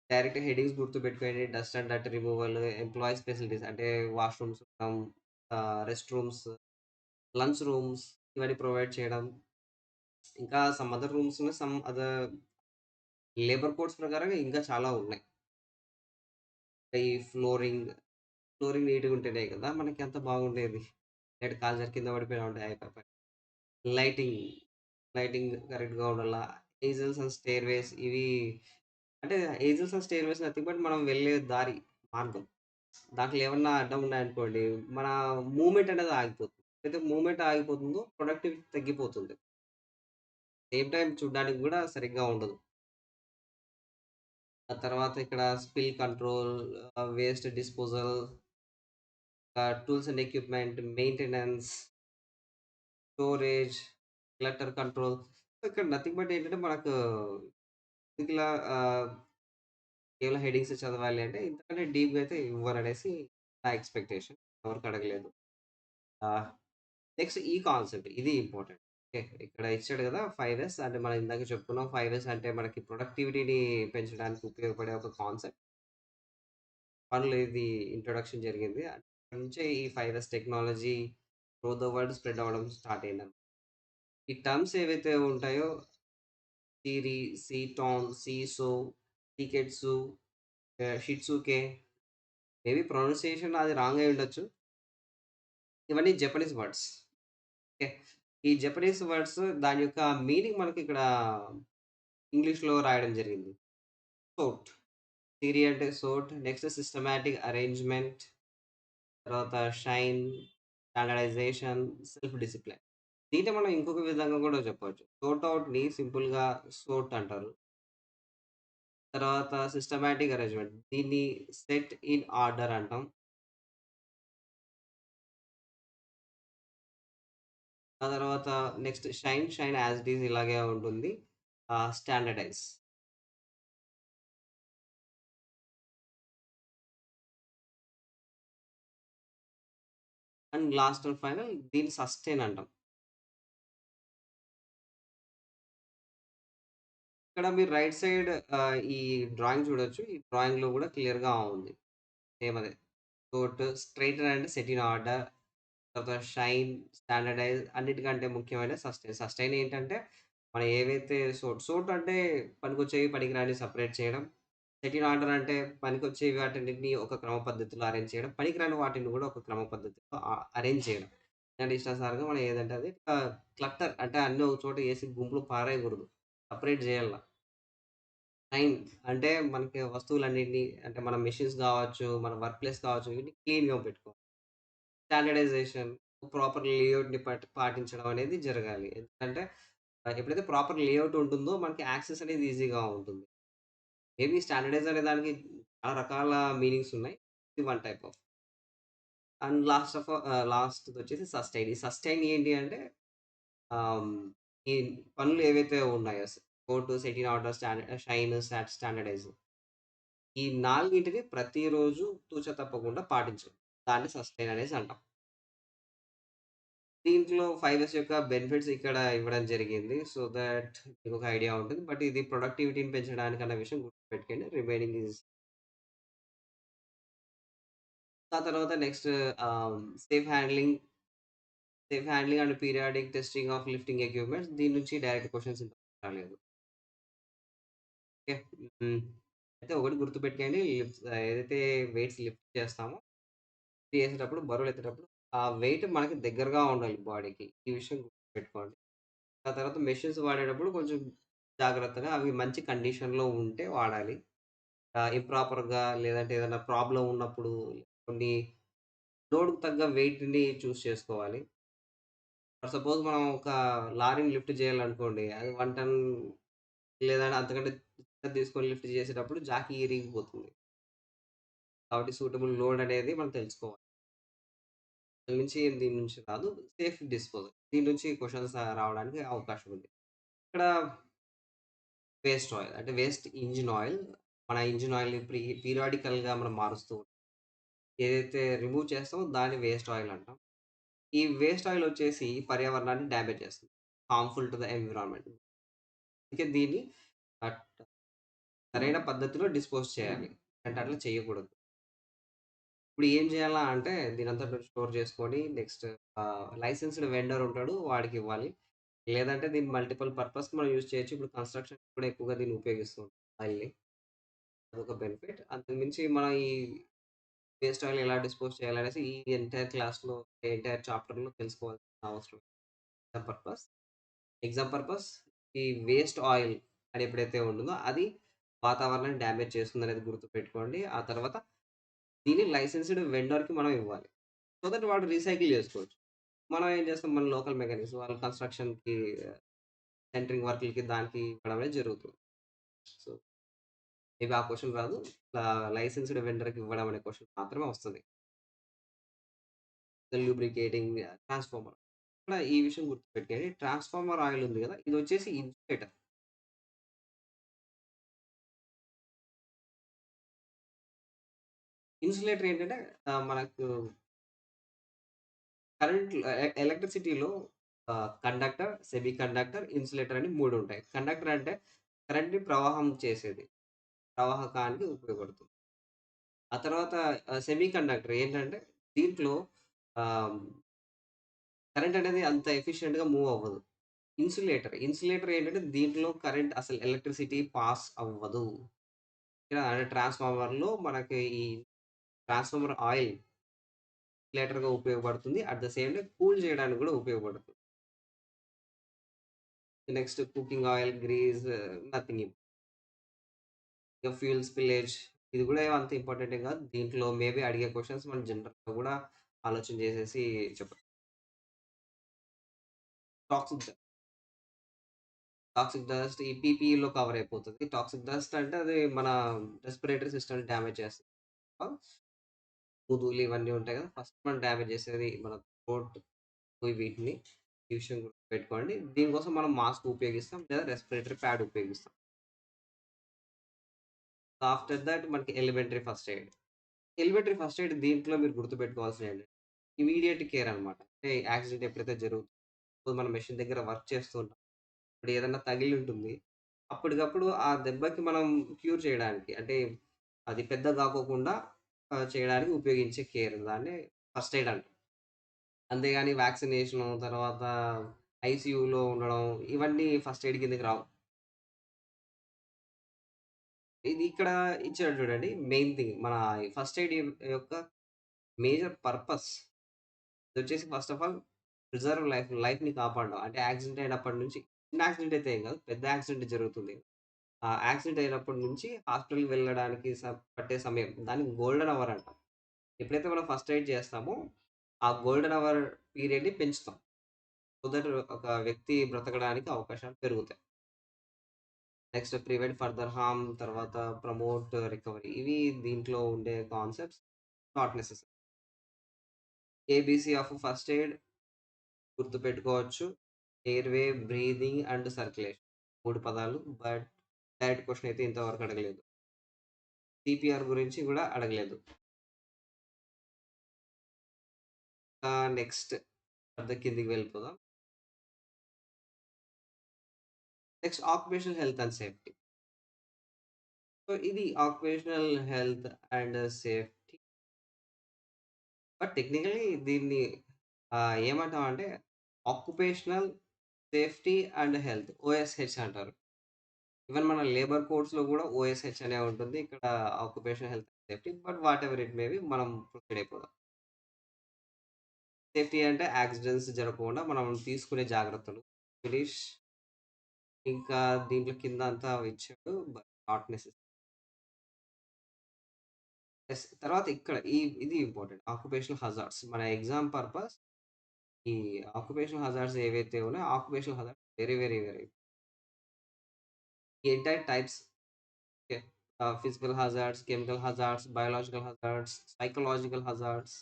డైరెక్ట్ హెడ్డింగ్స్ గుర్తుపెట్టుకోండి. Dust and dirt removal, employees facilities అంటే washrooms, rest rooms, lunch rooms ఇవన్నీ ప్రొవైడ్ చేయడం. ఇంకా సమ్ అదర్ రూమ్స్‌లో సమ్ అదర్ లేబర్ కోడ్స్ ప్రకారంగా ఇంకా చాలా ఉన్నాయి. ఈ ఫ్లోరింగ్ నీట్‌గా ఉంటేనే కదా! మనకి అంత బాగుండేది. లేదంటే కాలు జారి కింద పడిపోయినా ఉంటే అయిపాయే. లైటింగ్, లైటింగ్ కరెక్ట్‌గా ఉండాల. ఈజెల్స్ అండ్ స్టెయిర్‌వేస్ ఇవి అంటే ఈజెల్స్ అండ్ స్టెయిర్‌వేస్ నథింగ్ బట్ మనం వెళ్ళే దారి, మార్గం. దాంట్లో ఏమన్నా అడ్డం ఉన్నాయనుకోండి, మన మూవ్‌మెంట్ అనేది ఆగిపోతుంది. ఎప్పుడైతే మూవ్‌మెంట్ ఆగిపోతుందో ప్రొడక్టివిటీ తగ్గిపోతుంది. సేమ్ టైమ్ చూడ్డానికి గూడా సరిగ్గా ఉండదు. ఆ తర్వాత ఇక్కడ spill control, waste disposal, tools and equipment, maintenance, storage, clutter control. ఇక్కడ నథింగ్ బట్ ఏంటంటే మనకు ఇలా కేవలం హెడింగ్స్ చదవాలి అంటే ఇంతకంటే డీప్‌గా అయితే ఇవ్వరనేసి నా ఎక్స్‌పెక్టేషన్. ఎవరికీ అడగలేదు. ఆహ్, నెక్స్ట్ ఈ కాన్సెప్ట్ ఇది ఇంపార్టెంట్. ఓకే. ఇక్కడ ఇచ్చాడు కదా! 5 అంటే మనం ఇందాక చెప్పుకున్నాం. 5 అంటే మనకి ప్రొడక్టివిటీని పెంచడానికి ఉపయోగపడే ఒక కాన్సెప్ట్. పనులు ఇది ఇంట్రొడక్షన్ జరిగింది. అక్కడి నుంచే ఈ 5 technology through the world spread అవ్వడం స్టార్ట్ అయిందన్నమాట. ఈ టర్మ్స్ ఏవైతే ఉంటాయో సిరి, సీటాన్, సీసో, సీకెట్సు, షిట్సుకే మేబీ ప్రొనౌన్సియేషన్ అది రాంగ్ అయ్యి ఉండొచ్చు. ఇవన్నీ జపనీస్ వర్డ్స్. ఓకే. ఈ జపనీస్ వర్డ్స్ దాని యొక్క మీనింగ్ మనకిక్కడ ఇంగ్లీష్‌లో రాయడం జరిగింది. సోర్ట్. థియరీ అంటే సోర్ట్. Next systematic arrangement. తర్వాత షైన్, స్టాండర్డైజేషన్, సెల్ఫ్ డిసిప్లిన్. దీన్ని మనం ఇంకొక విధంగా కూడా చెప్పొచ్చు. సోర్ట్ ఔట్‌ని సింపుల్‌గా సోర్ట్ అంటారు. తర్వాత సిస్టమాటిక్ అరేంజ్‌మెంట్ దీన్ని సెట్ ఇన్ ఆర్డర్ అంటాం. ఆ తర్వాత next shine as it is ఇలాగే ఉంటుంది. Standardise. And last and final దీన్ని సస్టైన్ అంటాం. ఇక్కడ మీరు రైట్ సైడ్ ఈ డ్రాయింగ్ చూడొచ్చు. ఈ డ్రాయింగ్‌లో కూడా క్లియర్‌గా ఉంది. సేమ్ అదే. Sort, straighten and set in order. తర్వాత షైన్, స్టాండర్డైజ్ అన్నిటికంటే ముఖ్యమైన సస్టైన్. సస్టైన్ ఏంటంటే మనం ఏవైతే సోర్ట్ అంటే పనికొచ్చేవి, పనికిరానివి సెపరేట్ చేయడం. సెట్ ఇన్ ఆర్డర్ అంటే పనికొచ్చేవి వాటన్నిటిని ఒక క్రమ పద్ధతిలో అరేంజ్ చేయడం. పనికిరాని వాటిని కూడా ఒక క్రమ పద్ధతిలో అరేంజ్ చేయడం. అంటే ఇష్టానుసారంగా మనం ఏదంటే అది క్లటర్ అంటే అన్నీ ఒక చోట ఏసి గుంపులో పారేయకూడదు. సెపరేట్ చేయాల. టైం అంటే మనకి వస్తువులన్నిటిని అంటే మన మెషిన్స్ గావచ్చు, మన వర్క్ ప్లేస్ కావచ్చు, ఇవన్నీ క్లీన్‌గా పెట్టుకోవాలి. స్టాండర్డైజేషన్ ప్రాపర్ లేఔట్‌ని పాటించడం అనేది జరగాలి. ఎందుకంటే ఎప్పుడైతే ప్రాపర్ లేఔట్ ఉంటుందో మనకి యాక్సెస్ అనేది ఈజీగా ఉంటుంది. మేబీ స్టాండర్డైజ్ అనే దానికి చాలా రకాల మీనింగ్స్ ఉన్నాయి. ఇది వన్ టైప్ ఆఫ్. అండ్ లాస్ట్‌దొచ్చేసి సస్టైన్. ఈ సస్టైన్ ఏంటి అంటే ఆహ్, ఈ పనులు ఏవైతే ఉన్నాయో కోర్టు, సెట్ ఇన్ ఆర్డర్, స్టాండర్డైజ్ ఈ 4 ప్రతిరోజు తూచా తప్పకుండా పాటించడం. దాన్ని సస్టైన్ అనేసి అంటాం. దీంట్లో 5 యొక్క బెనిఫిట్స్ ఇక్కడ ఇవ్వడం జరిగింది. సో థట్ మీకొక ఐడియా ఉంటుంది. బట్ ఇది ప్రొడక్టివిటీని పెంచడానికి అన్న విషయం గుర్తుపెట్టుకోండి. రిమైనింగ్ ఈజ్ ఆ తర్వాత నెక్స్ట్ ఆహ్, safe handling, and periodic testing of lifting equipments దీని నుంచి డైరెక్ట్ క్వెషన్స్ రాలేదు. ఓకే. హ్మ్. అయితే ఒకటి గుర్తుపెట్టుకోండి. ఏదైతే వెయిట్స్ లిఫ్ట్ చేస్తామో చేసేటప్పుడు బరువులెత్తేటప్పుడు ఆ వెయిట్ మనకి దగ్గరగా ఉండాలి బాడీకి. ఈ విషయం గుర్తుపెట్టుకోండి. ఆ తర్వాత మెషిన్స్ వాడేటప్పుడు కొంచెం జాగ్రత్తగా అవి మంచి కండిషన్‌లో ఉంటే వాడాలి. ఇంప్రాపర్‌గా లేదంటే ఏదైనా ప్రాబ్లమ్ ఉన్నప్పుడు కొన్ని లోడ్‌కి తగ్గ వెయిట్‌ని చేసుకోవాలి. ఫర్ సపోజ్ మనం ఒక లారీని లిఫ్ట్ చేయాలనుకోండి. అది 1 టన్ లేదంటే అంతకంటే చిన్నది తీసుకొని లిఫ్ట్ చేసేటప్పుడు జాకీ ఇరిగిపోతుంది. కాబట్టి సూటబుల్ లోడ్ అనేది మనం తెలుసుకోవాలి. దీని నుంచి దీని నుంచి రాదు. Safe disposal. దీని నుంచి క్వెషన్స్ రావడానికి అవకాశం ఉంది. ఇక్కడ వేస్ట్ ఆయిల్ అంటే వేస్ట్ ఇంజిన్ ఆయిల్. మన ఇంజిన్ ఆయిల్‌ని పీరియాడికల్‌గా మనం మారుస్తూ ఏదైతే రిమూవ్ చేస్తామో దాన్ని వేస్ట్ ఆయిల్ అంటాం. ఈ వేస్ట్ ఆయిల్ వచ్చేసి పర్యావరణాన్ని డ్యామేజ్ చేస్తుంది. Harmful to the environment. అందుకే దీన్ని అట్ సరైన పద్ధతిలో డిస్పోజ్ చేయాలి. అంటే అట్లా చేయకూడదు. ఇప్పుడు ఏం చేయాలా అంటే దీనంతటిని స్టోర్ చేసుకొని నెక్స్ట్ లైసెన్స్‌డ్ వెండర్ ఉంటాడు వాడికివ్వాలి. లేదంటే దీన్ని మల్టిపుల్ పర్పస్‌కి మనం యూజ్ చేయొచ్చు. ఇప్పుడు కన్‌స్ట్రక్షన్ కూడా ఎక్కువగా దీన్ని ఉపయోగిస్తూ ఉంటాం ఆయిల్‌ని. అదొక బెనిఫిట్. అంతకు మించి మనం ఈ వేస్ట్ ఆయిల్‌ని ఎలా డిస్పోజ్ చేయాలనేసి ఈ ఎంటైర్ క్లాస్‌లో, ఎంటైర్ చాప్టర్‌లో తెలుసుకోవాల్సిన అవసరం ఎగ్జామ్ పర్పస్. ఎగ్జామ్ పర్పస్ ఈ వేస్ట్ ఆయిల్ అని ఎప్పుడైతే ఉంటుందో అది వాతావరణాన్ని డ్యామేజ్ చేస్తుందనేది గుర్తుపెట్టుకోండి. ఆ తర్వాత దీన్ని లైసెన్స్‌డ్ వెండర్‌కి మనం ఇవ్వాలి. సో దట్ వాడు రీసైకిల్ చేసుకోవచ్చు. మనం ఏం చేస్తాం మన లోకల్ మెకానిక్స్ వాళ్ళు కన్‌స్ట్రక్షన్‌కి సెంటరింగ్ వర్క్‌లకి దానికి ఇవ్వడం అనేది జరుగుతుంది. సో, మేబీ ఆ క్వెషన్ రాదు. లైసెన్స్‌డ్ వెండర్‌కి ఇవ్వడం అనే క్వెషన్ మాత్రమే వస్తది. Lubricating transformer. ఇక్కడ ఈ విషయం గుర్తుపెట్టుకోండి. ట్రాన్స్‌ఫార్మర్ ఆయిల్ ఉంది గదా! ఇదొచ్చేసి ఇన్సులేటర్. ఇన్సులేటర్ ఏంటంటే మనకు ఎలక్ట్రిసిటీలో కండక్టర్, సెమీ కండక్టర్, ఇన్సులేటర్ అని 3 ఉంటాయి. కండక్టర్ అంటే కరెంట్‌ని ప్రవాహం చేసేది. ప్రవాహకానికి ఉపయోగపడుతుంది. ఆ తర్వాత సెమీ కండక్టర్ ఏంటంటే దీంట్లో ఆహ్, కరెంట్ అనేది అంత ఎఫిషియెంట్‌గా మూవ్ అవ్వదు. ఇన్సులేటర్ ఏంటంటే దీంట్లో కరెంట్ అసలు ఎలక్ట్రిసిటీ పాస్ అవ్వదు. అంటే ట్రాన్స్‌ఫార్మర్‌లో మనకి ఈ ట్రాన్స్‌ఫార్మర్ ఆయిల్ ఇన్సులేటర్‌గా ఉపయోగపడుతుంది. At the same time cool చేయడానికి కూడా ఉపయోగపడుతుంది. Next cooking oil, grease nothing. ఇక ఫ్యూయల్ స్పిల్లేజ్ ఇది కూడా ఏమి అంత ఇంపార్టెంట్ ఏం కాదు. దీంట్లో మేబీ అడిగే క్వెషన్స్ మనం జనరల్‌గా కూడా ఆలోచన చేసేసి చెప్పొచ్చు. టాక్సిక్ టాక్సిక్ డస్ట్ ఈ పీపీఈలో కవర్ అయిపోతది. టాక్సిక్ డస్ట్ అంటే అది మన రెస్పిరేటరీ సిస్టమ్‌ని డ్యామేజ్ చేస్తది. ధూళి ఇవన్నీ ఉంటాయి కదా! ఫస్ట్ మనం డ్యామేజ్ చేసేది మన థ్రోట్ వీటిని. ఈ విషయం గుర్తుపెట్టుకోండి. దీనికోసం మనం మాస్క్ ఉపయోగిస్తాం. లేదా రెస్పిరేటరీ ప్యాడ్ ఉపయోగిస్తాం. ఆఫ్టర్ థట్ మనకి elementary first aid. Elementary first aid దీంట్లో మీరు గుర్తుపెట్టుకోవాల్సినయేంటంటే ఇమ్మీడియేట్ కేర్ అనమాట. అంటే యాక్సిడెంట్ ఎప్పుడైతే జరుగుతుందో మనం మెషిన్ దగ్గర వర్క్ చేస్తూ ఉంటాం. ఇప్పుడు ఏదన్నా తగిలి ఉంటుంది. అప్పటికప్పుడు ఆ దెబ్బకి మనం క్యూర్ చేయడానికి అంటే అది పెద్ద గాకోకుండా చేయడానికి ఉపయోగించే కేర్ దాన్ని ఫస్ట్ ఎయిడ్ అంటాం. అంతేగాని వ్యాక్సినేషను తర్వాత ఐసీయూలో ఉండడం ఇవన్నీ ఫస్ట్ ఎయిడ్ కిందకి రావు. ఇది ఇక్కడ ఇచ్చాడు చూడండి మెయిన్ థింగ్ మన ఫస్ట్ ఎయిడ్ యొక్క మేజర్ పర్పస్ ఇదొచ్చేసి ఫస్ట్ ఆఫ్ ఆల్ ప్రిజర్వ్ లైఫ్‌ని కాపాడడం. అంటే యాక్సిడెంట్ అయినప్పటి నుంచి చిన్న యాక్సిడెంట్ అయితే ఏం కాదు. పెద్ద యాక్సిడెంట్ జరుగుతుంది. ఆ యాక్సిడెంట్ అయినప్పటి నుంచి హాస్పిటల్‌కి వెళ్ళడానికి పట్టే సమయం దాన్ని గోల్డెన్ అవర్ అంటాం. ఎప్పుడైతే మనం ఫస్ట్ ఎయిడ్ చేస్తామో ఆ గోల్డెన్ అవర్ పీరియడ్‌ని పెంచుతాం. సో దట్ ఒక వ్యక్తి బ్రతకడానికి అవకాశాలు పెరుగుతాయి. నెక్స్ట్ ప్రివెంట్ ఫర్దర్ హార్మ్ తర్వాత ప్రమోట్ రికవరీ ఇవి దీంట్లో ఉండే concepts not necessary. ABC of first aid గుర్తుపెట్టుకోవచ్చు. ఎయిర్‌వే, బ్రీతింగ్ అండ్ సర్క్యులేషన్ 3 పదాలు. బట్ డైరెక్ట్ క్వెషన్ అయితే ఇంతవరకు అడగలేదు. సీపీఆర్ గురించి కూడా అడగలేదు. నెక్స్ట్ అర్థం కిందికి వెళ్ళిపోదాం. Next occupational health and safety. So, ఇది occupational health and safety. But technically దీన్ని ఏమంటామంటే occupational safety and health OSH అంటారు. ఈవెన్ మన లేబర్ కోడ్స్‌లో గూడా ఓఎస్‌హెచ్ అనే ఉంటుంది. ఇక్కడ occupational health and safety. But what ever it may be మనం ప్రొసీడ్ అయిపోదాం. సేఫ్టీ అంటే యాక్సిడెంట్స్ జరగకుండా మనం తీసుకునే జాగ్రత్తలు. ఫినిష్. ఇంకా దీంట్లో కింద అంతా ఇచ్చాడు. But not necessary. యెస్. తర్వాత ఇక్కడ ఇది ఇంపార్టెంట్. Occupational hazards. మన ఎగ్జామ్ పర్పస్ ఈ ఆక్యుపేషనల్ హజార్డ్స్ ఏవైతే ఉన్నాయో, occupational hazards very, very, very ఈ entire types. Okay. Physical hazards, chemical hazards, biological hazards, psychological hazards.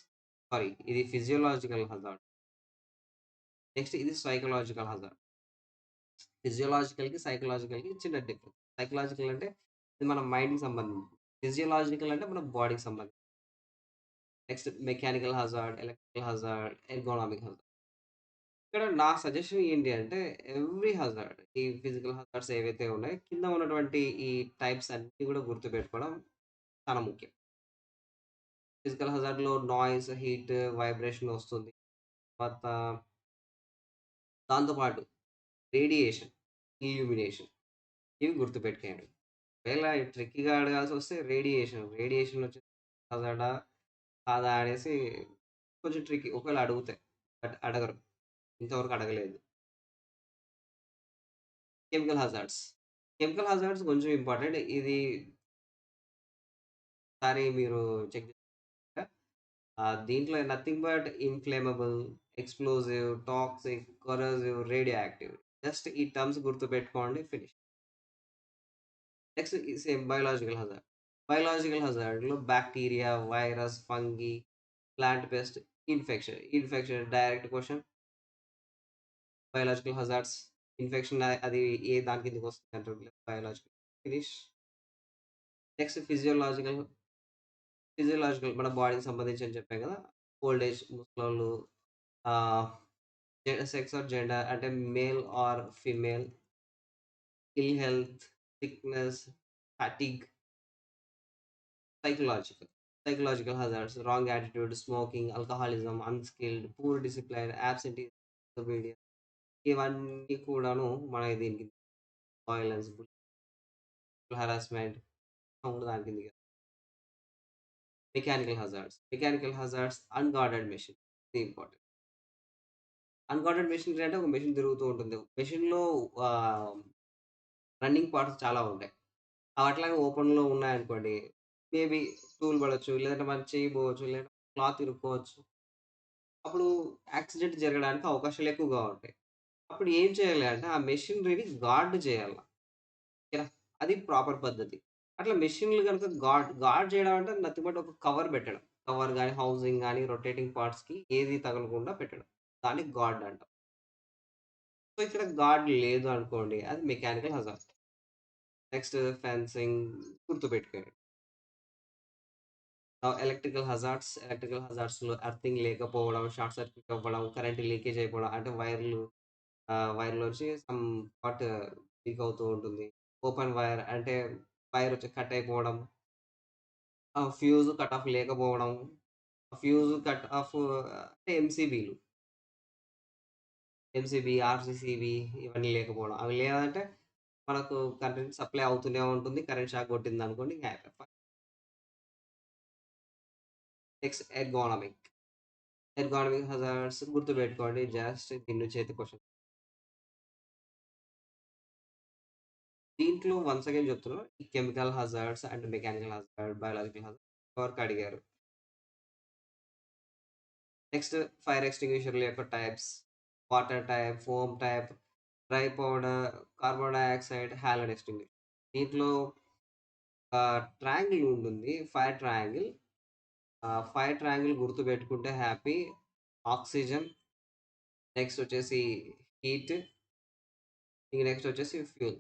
Sorry, ఇది ఫిజియోలాజికల్ హజార్డ్. నెక్స్ట్ ఇది సైకలాజికల్ హజార్డ్. ఫిజియోలాజికల్‌కి, సైకలాజికల్‌కి చిన్న డిఫరెన్స్. సైకలాజికల్ అంటే ఇది మన మైండ్‌కి సంబంధించింది. ఫిజియోలాజికల్ అంటే మన బాడీకి సంబంధించింది. Next mechanical hazard, electrical hazard, ergonomic hazard. ఇక్కడ నా సజెషన్ ఏంటి అంటే ఎవ్రీ హజార్డ్ ఈ ఫిజికల్ హజార్డ్స్ ఏవైతే ఉన్నాయో కింద ఉన్నటువంటి ఈ టైప్స్ అన్నీ కూడా గుర్తుపెట్టుకోవడం చాలా ముఖ్యం. ఫిజికల్ హజార్డ్‌లో నాయిస్, హీట్, వైబ్రేషన్ వస్తుంది. తర్వాత దాంతో పాటు రేడియేషన్, ఇల్యూమినేషన్ ఇవి గుర్తుపెట్టుకోండి. ఒకవేళ ట్రిక్కీగా అడగాల్సొస్తే రేడియేషన్. రేడియేషన్ వచ్చేసి హజార్డా? కాదా? అనేసి కొంచెం ట్రిక్కీ. ఒకవేళ అడుగుతే. బట్ అడగరు. ఇంతవరకు అడగలేదు. Chemical hazards. కెమికల్ హజార్డ్స్ కొంచెం ఇంపార్టెంట్. ఇది ఒకసారి మీరు చెక్ చేసుకుంటే దీంట్లో nothing but inflammable, explosive, toxic, corrosive, radioactive. Just ఈ టర్మ్స్ గుర్తుపెట్టుకోండి ఫినిష్. నెక్స్ట్ ఈ సేమ్ బయోలాజికల్ హజార్డ్. బయోలాజికల్ హజార్డ్‌లో bacteria, virus, fungi, plant pest, infection. Infection direct question. Biological hazards. Infection అది ఏ దాని కిందకొస్తుంది అంటారు. Biological finish. నెక్స్ట్ ఫిజియోలాజికల్ మన బాడీకి సంబంధించి అని చెప్పాం కదా! ఓల్డ్ ఏజ్ ముసలోళ్ళు, ఆహ్, సెక్స్ ఆర్ జెండర్ అంటే male or female, ill health, sickness, fatigue. Psychological. Psychological hazards, wrong attitude, smoking, alcoholism, unskilled, poor discipline, absenteeism, disobedience ఇవన్నీ కూడాను మన దీనికి వయలెన్స్, హరాస్మెంట్ కూడా దాని కిందకే. Mechanical hazards. Mechanical hazards unguarded machine. ఇది important. Unguarded machinery అంటే ఒక మెషిన్ తిరుగుతూ ఉంటుంది. మెషిన్‌లో ఆహ్, రన్నింగ్ పార్ట్స్ చాలా ఉంటాయి. అవి అట్లాగే ఓపెన్‌లో ఉన్నాయనుకోండి, మేబీ టూల్ పడొచ్చు, లేదంటే మన చెయ్యి పోవచ్చు, లేదంటే క్లాత్ ఇరుక్కోవచ్చు. అప్పుడు యాక్సిడెంట్ జరగడానికి అవకాశాలు ఎక్కువగా ఉంటాయి. అప్పుడు ఏం చేయాలి అంటే, ఆ మెషినరీని గార్డ్ చేయాల. ఓకేనా? అది ప్రాపర్ పద్ధతి. అట్లా మెషిన్‌లు గనుక గార్డ్ చేయడం అంటే నథింగ్ బట్ ఒక కవర్ పెట్టడం. కవర్ గాని, హౌసింగ్ గాని, రొటేటింగ్ పార్ట్స్‌కి ఏది తగలకుండా పెట్టడం. దాన్ని గార్డ్ అంటాం. సో, ఇక్కడ గార్డ్ లేదు అనుకోండి, అది మెకానికల్ హజార్డ్. నెక్స్ట్ ఫెన్సింగ్ గుర్తుపెట్టుకోండి. ఎలక్ట్రికల్ హజార్డ్స్‌లో ఎర్తింగ్ లేకపోవడం, షార్ట్ సర్క్యూట్ అవ్వడం, కరెంట్ లీకేజ్ అయిపోవడం అంటే వైర్‌లోంచి సమ్ పార్ట్ లీక్ అవుతూ ఉంటుంది. ఓపెన్ వైర్ అంటే వైర్ వచ్చి కట్ అయిపోవడం. ఫ్యూజ్ కట్ ఆఫ్ లేకపోవడం. ఫ్యూజ్ కట్ ఆఫ్ అంటే ఎంసీబీ, ఆర్‌సీసీబీ ఇవన్నీ లేకపోవడం. అవి లేదంటే మనకు కరెంట్ సప్లై అవుతూనే ఉంటుంది. కరెంట్ షాక్ కొట్టిందనుకోండి ఇంక అయిపాయ్. నెక్స్ట్ ఎర్గానమిక్ హజార్డ్స్ గుర్తుపెట్టుకోండి. జస్ట్ దిన్ను చేతి క్వెషన్. దీంట్లో వన్స్ అగైన్ చెప్తున్నాను. ఈ chemical hazards and mechanical hazard, biological hazard వరకు అడిగారు. నెక్స్ట్ ఫైర్ ఎక్స్టింగ్విషర్‌ల యొక్క types. Water type, foam type, dry powder, carbon dioxide, halogen extinguisher. దీంట్లో ట్రయాంగిల్ ఉంటుంది. ఫైర్ ట్రయాంగిల్ గుర్తుపెట్టుకుంటే హ్యాపీ. ఆక్సిజన్, నెక్స్ట్ వచ్చేసి హీట్, ఇంక నెక్స్ట్ వచ్చేసి ఫ్యూల్.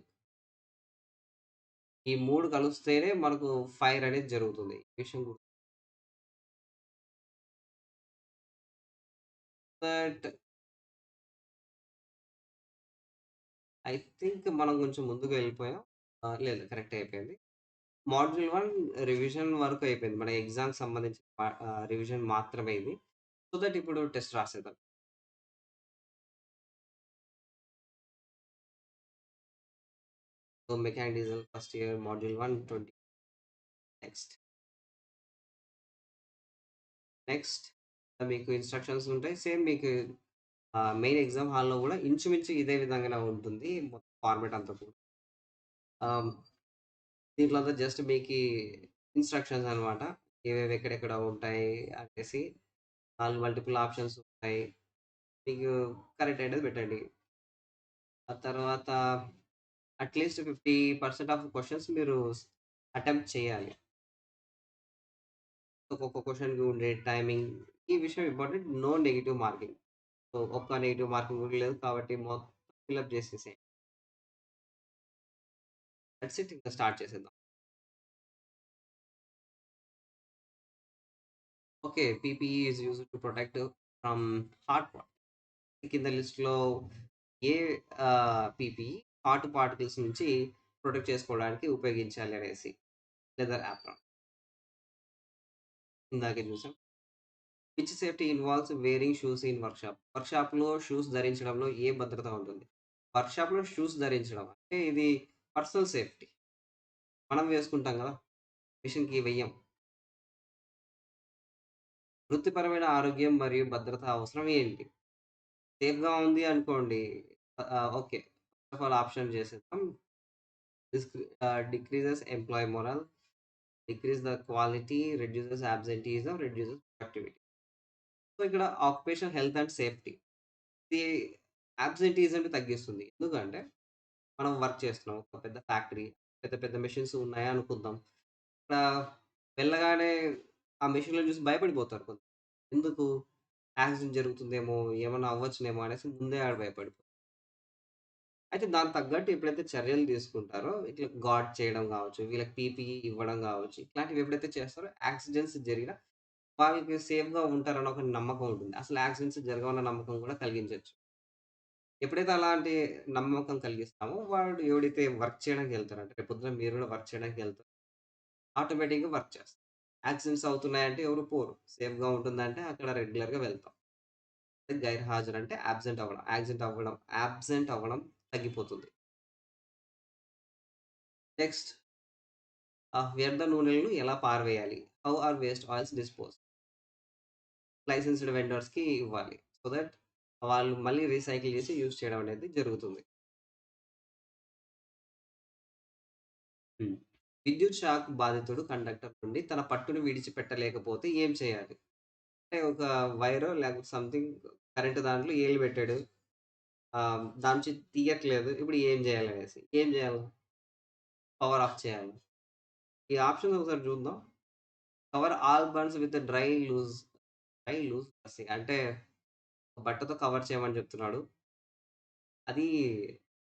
ఈ 3 కలుస్తేనే మనకు ఫైర్ అనేది జరుగుతుంది. ఈ విషయం బట్ ఐ థింక్ మనం కొంచెం ముందుకు వెళ్ళిపోయాం. లేదు కరెక్టే అయిపోయింది. మాడ్యూల్ 1 రివిజన్ వరకు అయిపోయింది. మన ఎగ్జామ్‌కి సంబంధించిన రివిజన్ మాత్రమే ఇది. సో దట్ ఇప్పుడు టెస్ట్ రాసేద్దాం. So mechanical diesel first year module 1 20. Next. Next మీకు ఇన్‌స్ట్రక్షన్స్ ఉంటాయి. సేమ్ మీకు మెయిన్ ఎగ్జామ్ హాల్‌లో గూడా ఇంచుమించు ఇదే విధంగానే ఉంటుంది. మొత్తం ఫార్మాట్ అంతా కూడా. ఆహ్, దీంట్లో అంతా జస్ట్ మీకీ ఇన్‌స్ట్రక్షన్స్ అనమాట. ఏవేవి ఎక్కడెక్కడ ఉంటాయి అనేసి 4 మల్టిపుల్ ఆప్షన్స్ ఉంటాయి. మీకు కరెక్ట్ అయినది పెట్టండి. ఆ తర్వాత అట్‌లీస్ట్ 50% ఆఫ్ క్వెషన్స్ మీరు అటెంప్ట్ చేయాలి. ఒక్కొక్క క్వెషన్‌కి ఉండే టైమింగ్ ఈ విషయం important. No negative marking. So, ఒక్క నెగెటివ్ మార్కింగ్ కూడా లేదు కాబట్టి మొత్తం ఫిలప్ చేసేసేయండి. దట్స్ ఇట్ ఇంకా స్టార్ట్ చేసేద్దాం. Okay. PPE is used to protect from hard కింద లిస్ట్‌లో ఏ పీపీఈ హార్ట్ పార్టికల్స్ నుంచి ప్రొటెక్ట్ చేసుకోవడానికి ఉపయోగించాలి అనేసి. లెదర్ యాప్రాన్ ఇందాకే చూసాం. Which safety involves wearing shoes in workshop. వర్క్‌షాప్‌లో షూస్ ధరించడంలో ఏ భద్రత ఉంటుంది? వర్క్‌షాప్‌లో షూస్ ధరించడం అంటే ఇది పర్సనల్ సేఫ్టీ. మనం వేసుకుంటాం గదా! మెషిన్‌కి వెయ్యం. వృత్తిపరమైన ఆరోగ్యం మరియు భద్రత అవసరం ఏంటి? సేఫ్‌గా ఉంది అనుకోండి. Okay. First of all option చేసేద్దాం. Decreases employee morale, decrease the quality, reduces absenteeism, reduces productivity. So, ఇక్కడ ఆక్యుపేషనల్ హెల్త్ అండ్ సేఫ్టీ. ఇది అబ్సెంటీయిజంని తగ్గిస్తుంది. ఎందుకంటే మనం వర్క్ చేస్తున్నాం. ఒక పెద్ద ఫ్యాక్టరీ. పెద్ద పెద్ద మెషిన్స్ ఉన్నాయి అనుకుందాం. ఇక్కడ వెళ్ళగానే ఆ మెషిన్‌లను చూసి భయపడిపోతారు కొందరు. ఎందుకు? యాక్సిడెంట్ జరుగుతుందేమో, ఏమన్నా అవ్వచ్చునేమో అనేసి ముందే ఆడ భయపడిపోతారు. అయితే దానికి తగ్గట్టు ఎప్పుడైతే చర్యలు తీసుకుంటారో, ఇట్లా గార్డ్ చేయడం గావచ్చు, వీళ్ళకి పీపీఈ ఇవ్వడం గావచ్చు, ఇట్లాంటివి ఎప్పుడైతే చేస్తారో యాక్సిడెంట్స్ జరిగినా వాళ్ళకి సేఫ్‌గా ఉంటారన్న ఒక నమ్మకం ఉంటుంది. అసలు యాక్సిడెంట్స్ జరగవన్న నమ్మకం కూడా కలిగించొచ్చు. ఎప్పుడైతే అలాంటి నమ్మకం కలిగిస్తామో, వాడు ఎవడైతే వర్క్ చేయడానికి వెళ్తారో, అంటే రేపొద్దున మీరు కూడా వర్క్ చేయడానికి వెళ్తారు. ఆటోమేటిక్‌గా వర్క్ చేస్తారు. యాక్సిడెంట్స్ అవుతున్నాయంటే ఎవరు పోరు. సేఫ్‌గా ఉంటుందంటే అక్కడ రెగ్యులర్‌గా వెళ్తాం. గైర్హాజరు అంటే యాబ్సెంట్ అవ్వడం తగ్గిపోతుంది. నెక్స్ట్ వ్యర్థ నూనెలను ఎలా పారవేయాలి? How are waste oils dispose? Licensed వెండర్స్‌కి ఇవ్వాలి. సో దట్ వాళ్ళు మళ్ళీ రీసైకిల్ చేసి యూజ్ చేయడం అనేది జరుగుతుంది. హ్మ్. విద్యుత్ షాక్ బాధితుడు కండక్టర్ నుండి తన పట్టును విడిచిపెట్టలేకపోతే ఏం చేయాలి? అంటే ఒక వైరో లేకపోతే సంథింగ్ కరెంట్ దాంట్లో ఏళ్ళు పెట్టాడు. దాని నుంచి తీయట్లేదు. ఇప్పుడు ఏం చేయాలనేసి. ఏం చేయాలి? పవర్ ఆఫ్ చేయాలి. ఈ ఆప్షన్స్ ఒకసారి చూద్దాం. Cover all burns with dry loose dressing అంటే బట్టతో కవర్ చేయమని చెప్తున్నాడు. అది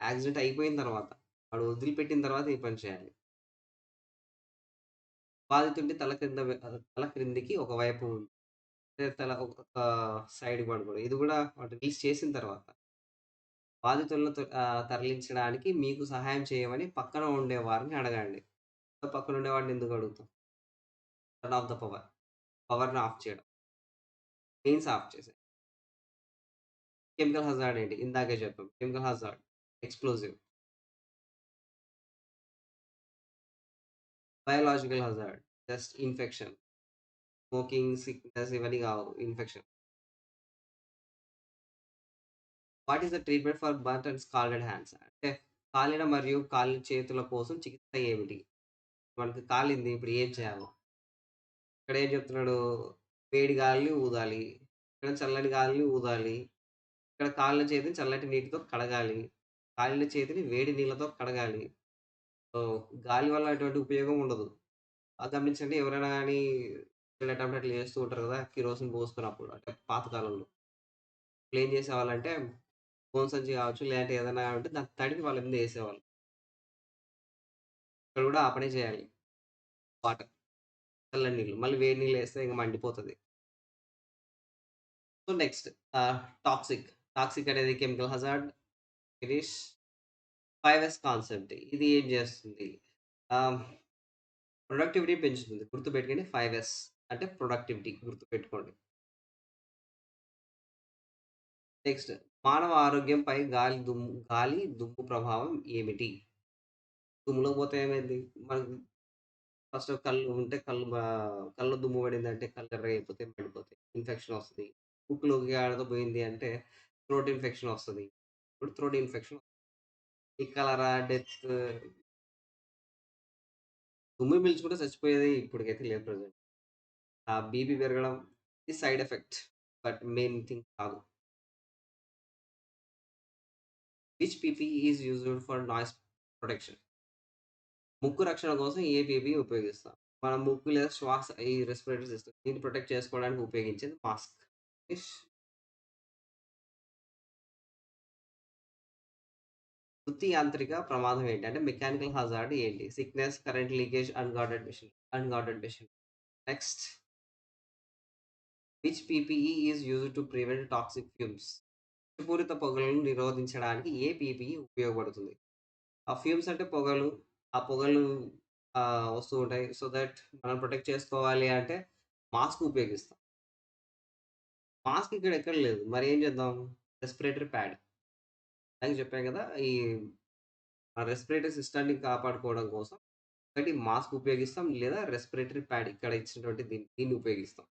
యాక్సిడెంట్ అయిపోయిన తర్వాత. వాడు వదిలిపెట్టిన తర్వాత ఈ పని చేయాలి. బాధితుడిని తల క్రిందికి ఒకవైపు అంటే తల ఒక సైడ్‌కి పడుకోవడం. ఇది కూడా వాడు రిలీజ్ చేసిన తర్వాత. బాధితులను తరలించడానికి మీకు సహాయం చేయమని పక్కన ఉండేవారిని అడగండి. పక్కన ఉండేవాడిని ఎందుకు అడుగుతాం? Turn off the power. పవర్‌ని ఆఫ్ చేయడం. మెయిన్స్ ఆఫ్ చేసేయి. కెమికల్ హజార్డ్ ఏంటి? ఇందాకే చెప్పాం. Chemical hazard, explosive, biological hazard, just infection, smoking, sickness ఇవన్నీ కావు infection. What is the treatment for burned and scalded hands? అంటే కాలిన మరియు కాలిన చేతుల కోసం చికిత్స ఏమిటి? మనకి కాలింది ఇప్పుడు ఏం చేయాలి? ఇక్కడ ఏం చెప్తున్నాడు? వేడి గాలిని ఊదాలి. ఇక్కడ చల్లని గాలిని ఊదాలి. ఇక్కడ కాలిన చేతిని చల్లటి నీటితో కడగాలి. కాలిన చేతిని వేడి నీళ్ళతో కడగాలి. సో, గాలి వల్ల ఎటువంటి ఉపయోగం ఉండదు. గమనించండి ఎవరైనా గాని వెళ్ళేటప్పుడు అట్లా చేస్తూ ఉంటారు కదా! కిరోసిన్ పోసుకున్నప్పుడు అంటే పాత కాలంలో. అప్పుడేం చేసేవాళ్ళంటే గోను సంచి కావచ్చు, లేదంటే ఏదైనా ఉంటే దాన్ని తడిపి వాళ్ళ మీద ఏసేవాళ్ళు. ఇక్కడ కూడా ఆ పనే చేయాలి. వాటర్ చల్లటి నీళ్ళు. మళ్ళీ వేడి నీళ్ళేస్తే ఇంక మండిపోతది. సో, నెక్స్ట్ ఆహ్, టాక్సిక్. టాక్సిక్ అనేది కెమికల్ హజార్డ్, ఫినిష్, 5 కాన్సెప్ట్. ఇది ఏం చేస్తుంది? ఆహ్, ప్రొడక్టివిటీ పెంచుతుంది. గుర్తుపెట్టుకోండి 5 అంటే ప్రొడక్టివిటీ గుర్తుపెట్టుకోండి. నెక్స్ట్ మానవ ఆరోగ్యంపై గాలి, దుమ్ము ప్రభావం ఏమిటి? దుమ్ములోకి పోతే ఏమైద్ది? మనకు ఫస్ట్ కళ్ళు ఉంటే కళ్ళలో దుమ్ము పడిందంటే కళ్ళు ఎర్రగయిపోతాయి, మండిపోతాయి. ఇన్ఫెక్షన్ వస్తది. ముక్కులోకి ఆడక పోయింది అంటే థ్రోట్ ఇన్ఫెక్షన్ వస్తది. ఇప్పుడు థ్రోట్ ఇన్ఫెక్షన్ ఈ కలరా, డెత్, తుమ్మి పీల్చుకుంటే చచ్చిపోయేది ఇప్పటికైతే లేదు ప్రెజెంట్. ఆ బీపీ పెరగడం ఇది side effect. But main thing కాదు. Which PPE is used for noise protection? ముక్కు రక్షణ కోసం ఏ పీపీఈ ఉపయోగిస్తాం? మన ముక్కు లేదా శ్వాస ఈ రెస్పిరేటరీ సిస్టమ్ దీన్ని ప్రొటెక్ట్ చేసుకోవడానికి ఉపయోగించేది మాస్క్. ఇష్ వృత్తి యాంత్రిక ప్రమాదం ఏంటి? అంటే మెకానికల్ హజార్డ్ ఏంటి? Sickness, current leakage, unguarded machine. Next which PPE is used to prevent toxic fumes? విషపూరిత పొగలను నిరోధించడానికి ఏ పీపీఈ ఉపయోగపడుతుంది? ఆ ఫ్యూమ్స్ అంటే పొగలు. ఆ పొగలు వస్తూ ఉంటాయి. సో దట్ మనం ప్రొటెక్ట్ చేసుకోవాలి అంటే మాస్క్ ఉపయోగిస్తాం. మాస్క్ ఇక్కడ ఎక్కడ లేదు. మరి ఏం చేద్దాం? Respiratory pad. ఇందాక చెప్పాను కదా! ఈ రెస్పిరేటరీ సిస్టమ్‌ని కాపాడుకోవడం కోసం ఒకటి మాస్క్ ఉపయోగిస్తాం. లేదా రెస్పిరేటరీ ప్యాడ్ ఇక్కడ ఇచ్చినటువంటి దీన్ని ఉపయోగిస్తాం.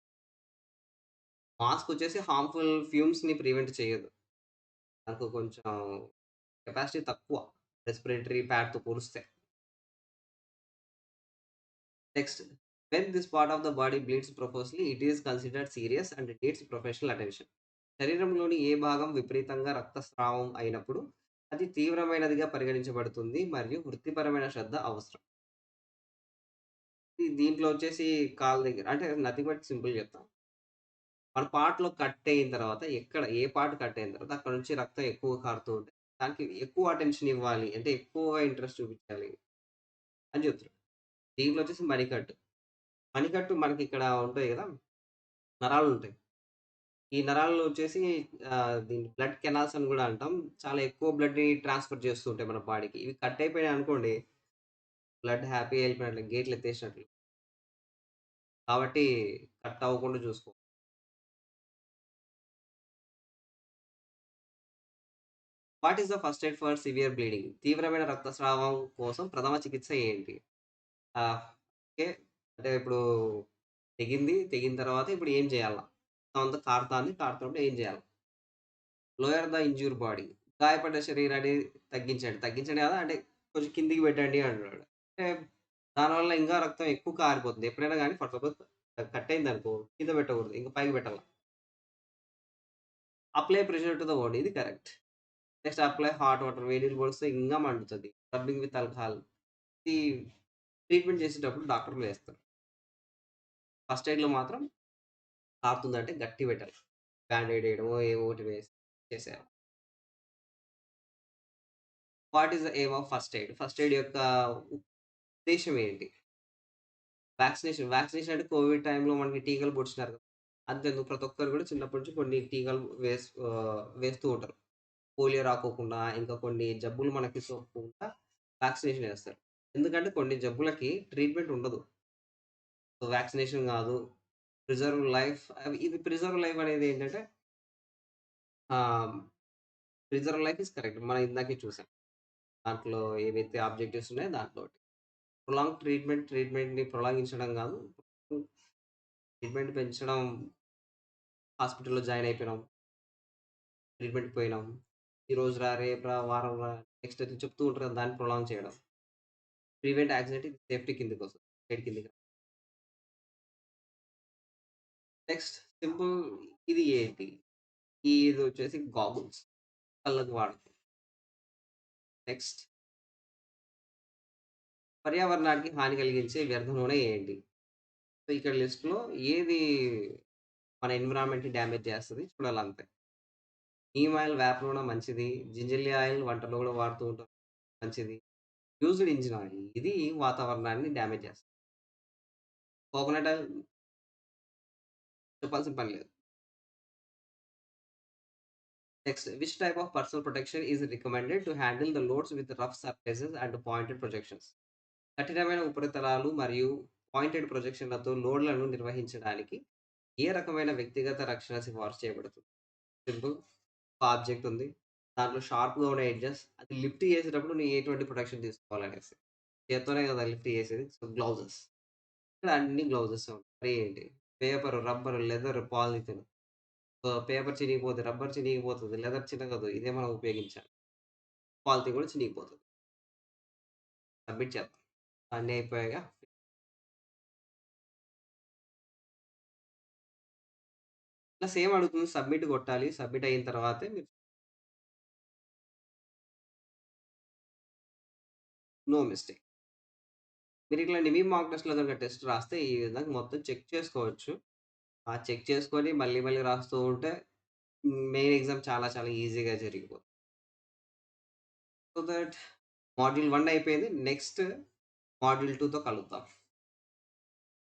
మాస్క్ వచ్చేసి హార్మ్‌ఫుల్ ఫ్యూమ్స్‌ని ప్రివెంట్ చేయదు. దానికి కొంచెం కెపాసిటీ తక్కువ. రెస్పిరేటరీ ప్యాడ్‌తో పోలిస్తే. Next when this part of the body bleeds profusely it is considered serious and needs professional attention. శరీరంలోని ఏ భాగం విపరీతంగా రక్తస్రావం అయినప్పుడు అది తీవ్రమైనదిగా పరిగణించబడుతుంది మరియు వృత్తిపరమైన శ్రద్ధ అవసరం. దీంట్లో వచ్చేసి కాళ్ళ దగ్గర అంటే నథింగ్ బట్ సింపుల్ చెప్తా. మన పార్ట్‌లో కట్ అయిన తర్వాత ఏ పార్ట్ కట్ అయిన తర్వాత అక్కడి నుంచి రక్తం ఎక్కువ కారుతూ ఉంటే దానికి ఎక్కువ అటెన్షన్ ఇవ్వాలి. అంటే ఎక్కువ ఇంట్రెస్ట్ చూపించాలి అని చెప్తున్నారు. దీంట్లో వచ్చేసి మణికట్టు. మణికట్టు మనకిక్కడ ఉంటాయి గదా! నరాలుంటాయి. ఈ నరాల్లో వచ్చేసి దీన్ని బ్లడ్ కెనాల్స్ అని గూడా అంటాం. చాలా ఎక్కువ బ్లడ్‌ని ట్రాన్స్‌ఫర్ చేస్తూ ఉంటాయి మన బాడీకి. ఇవి కట్ అయిపోయాయనుకోండి, బ్లడ్ హ్యాపీగా ఎళ్ళిపోయినట్లే గేట్లెత్తేసినట్లు. కాబట్టి కట్ అవ్వకుండా చూసుకో. What is the first aid for severe bleeding? తీవ్రమైన రక్తస్రావం కోసం ప్రథమ చికిత్స ఏంటి? ఓకే. అంటే ఇప్పుడు తెగిన తర్వాత ఇప్పుడు ఏం చేయాల? రక్తం అంతా కారుతాంది. కారుతున్నప్పుడు ఏం చేయాలి? Lower the injure body. గాయపడ్డ శరీరాన్ని తగ్గించండి. తగ్గించండి కాదా అంటే కొంచెం కిందికి పెట్టండి అంటున్నాడు. అంటే దానివల్ల ఇంకా రక్తం ఎక్కువ కారిపోతుంది. ఎప్పుడైనా గాని ఫర్ సపోజ్ కట్ అయిందనుకో కింద పెట్టకూడదు. ఇంక పైకి పెట్టాల. Apply pressure to the body ఇది correct. Next apply hot water వేడి నీళ్ళు పోస్తే ఇంగా మండుతది. Rubbing with alcohol. ఇది ట్రీట్మెంట్ చేసేటప్పుడు డాక్టర్‌లు ఏస్తారు. ఫస్ట్ ఎయిడ్‌లో మాత్రం కారుతుందంటే గట్టిగా పెట్టాలి. బ్యాండేడ్ ఎయడమో ఏవో ఒకటి వేసి చేసేయాలి. What is the aim of first aid? First aid యొక్క ఉద్దేశ్యం ఏంటి? వ్యాక్సినేషన్. వ్యాక్సినేషన్ అంటే కోవిడ్ టైమ్‌లో మనకి టీకాలు పొడిచినారు కదా! అంతెందుకు ప్రతి ఒక్కరు కూడా చిన్నప్పటి నుంచి కొన్ని టీకాలు వేస్తూ ఉంటారు. పోలియో రాకోకుండా, ఇంకా కొన్ని జబ్బులు మనకి సోకకుండా వ్యాక్సినేషన్ ఏస్తారు. ఎందుకంటే కొన్ని జబ్బులకి ట్రీట్మెంట్ ఉండదు. సో, వ్యాక్సినేషన్ గాదు. ఇది ప్రిజర్వ్ లైఫ్ అనేది ఏంటంటే ఆహ్, ప్రిజర్వ్ లైఫ్ ఈస్ కరెక్ట్. మనం ఇందాకే చూసాం. దాంట్లో ఏవైతే ఆబ్జెక్టివ్స్ ఉన్నాయో దాంట్లో ఒకటి. ట్రీట్మెంట్‌ని ప్రొలాంగించడం గాదు. ట్రీట్మెంట్ పెంచడం హాస్పిటల్‌లో జాయిన్ అయిపోయినాం. ట్రీట్మెంట్‌కి పోయినాం. ఈరోజు రా, రేపు రా, వారం రా, నెక్స్ట్ అది చెప్తూ ఉంటారు కదా! దాన్ని ప్రొలాంగ్ చేయడం. ప్రివెంట్ యాక్సిడెంట్ ఇది సేఫ్టీ కిందకొస్తది. సైడ్ కిందకి. నెక్స్ట్ సింపుల్ ఇది ఏంటి? ఇదొచ్చేసి గాగుల్స్. కళ్ళకి వాడతాం. నెక్స్ట్ పర్యావరణానికి హాని కలిగించే వ్యర్థ నూనె ఏంటి? సో, ఇక్కడ లిస్ట్‌లో ఏది మన ఎన్విరాన్మెంట్‌ని డ్యామేజ్ చేస్తది చూడాలంతే. నీమ్ ఆయిల్, వేప నూనె మంచిది. జింజర్లీ ఆయిల్ వంటల్లో కూడా వాడుతూ ఉంటాం. మంచిది. యూజ్డ్ ఇంజిన్ ఆయిల్ ఇది వాతావరణాన్ని డ్యామేజ్ చేస్తది. కోకోనట్ ఆయిల్ చెప్పాల్సిన పని లేదు. Next which type of personal protection is recommended to handle the loads with rough surfaces and pointed projections? కఠినమైన ఉపరితలాలు మరియు పాయింటెడ్ ప్రొజెక్షన్‌లతో లోడ్‌లను నిర్వహించడానికి ఏ రకమైన వ్యక్తిగత రక్షణ సిఫార్సు చేయబడుతుంది? సింపుల్. ఒక ఆబ్జెక్ట్ ఉంది. దాంట్లో షార్ప్‌గా ఉన్న ఎడ్జెస్ అది లిఫ్ట్ చేసేటప్పుడు నువ్వు ఎటువంటి ప్రొటెక్షన్ తీసుకోవాలనేసి. చేత్తోనే కదా లిఫ్ట్ చేసేది. So, gloves. ఇక్కడ అన్ని గ్లౌజెసే ఉంటాయి. మరి ఏంటి? Paper, rubber, leather, polythene. Paper చినిగిపోద్ది, రబ్బర్ చినిగిపోతది, లెదర్ చినగదు. ఇదే మనం ఉపయోగించాలి. పాలిథీన్ కూడా చినిగిపోతది. సబ్మిట్ చేద్దాం. అన్నీ అయిపోయాక ఇట్లా సేమ్ అడుగుతుంది. సబ్మిట్ కొట్టాలి. సబ్మిట్ అయిన తర్వాతే మీరు నో మిస్టేక్. మీరిట్లా నిమి మాక్ టెస్ట్‌లో గనుక టెస్ట్ రాస్తే ఈ విధంగా మొత్తం చెక్ చేసుకోవచ్చు. ఆ చెక్ చేసుకొని మళ్ళీ మళ్ళీ రాస్తూ ఉంటే మెయిన్ ఎగ్జామ్ చాలా చాలా ఈజీగా జరిగిపోతుంది. సో దట్ మాడ్యూల్ 1 అయిపోయింది. నెక్స్ట్ మాడ్యూల్ 2తో కలుద్దాం.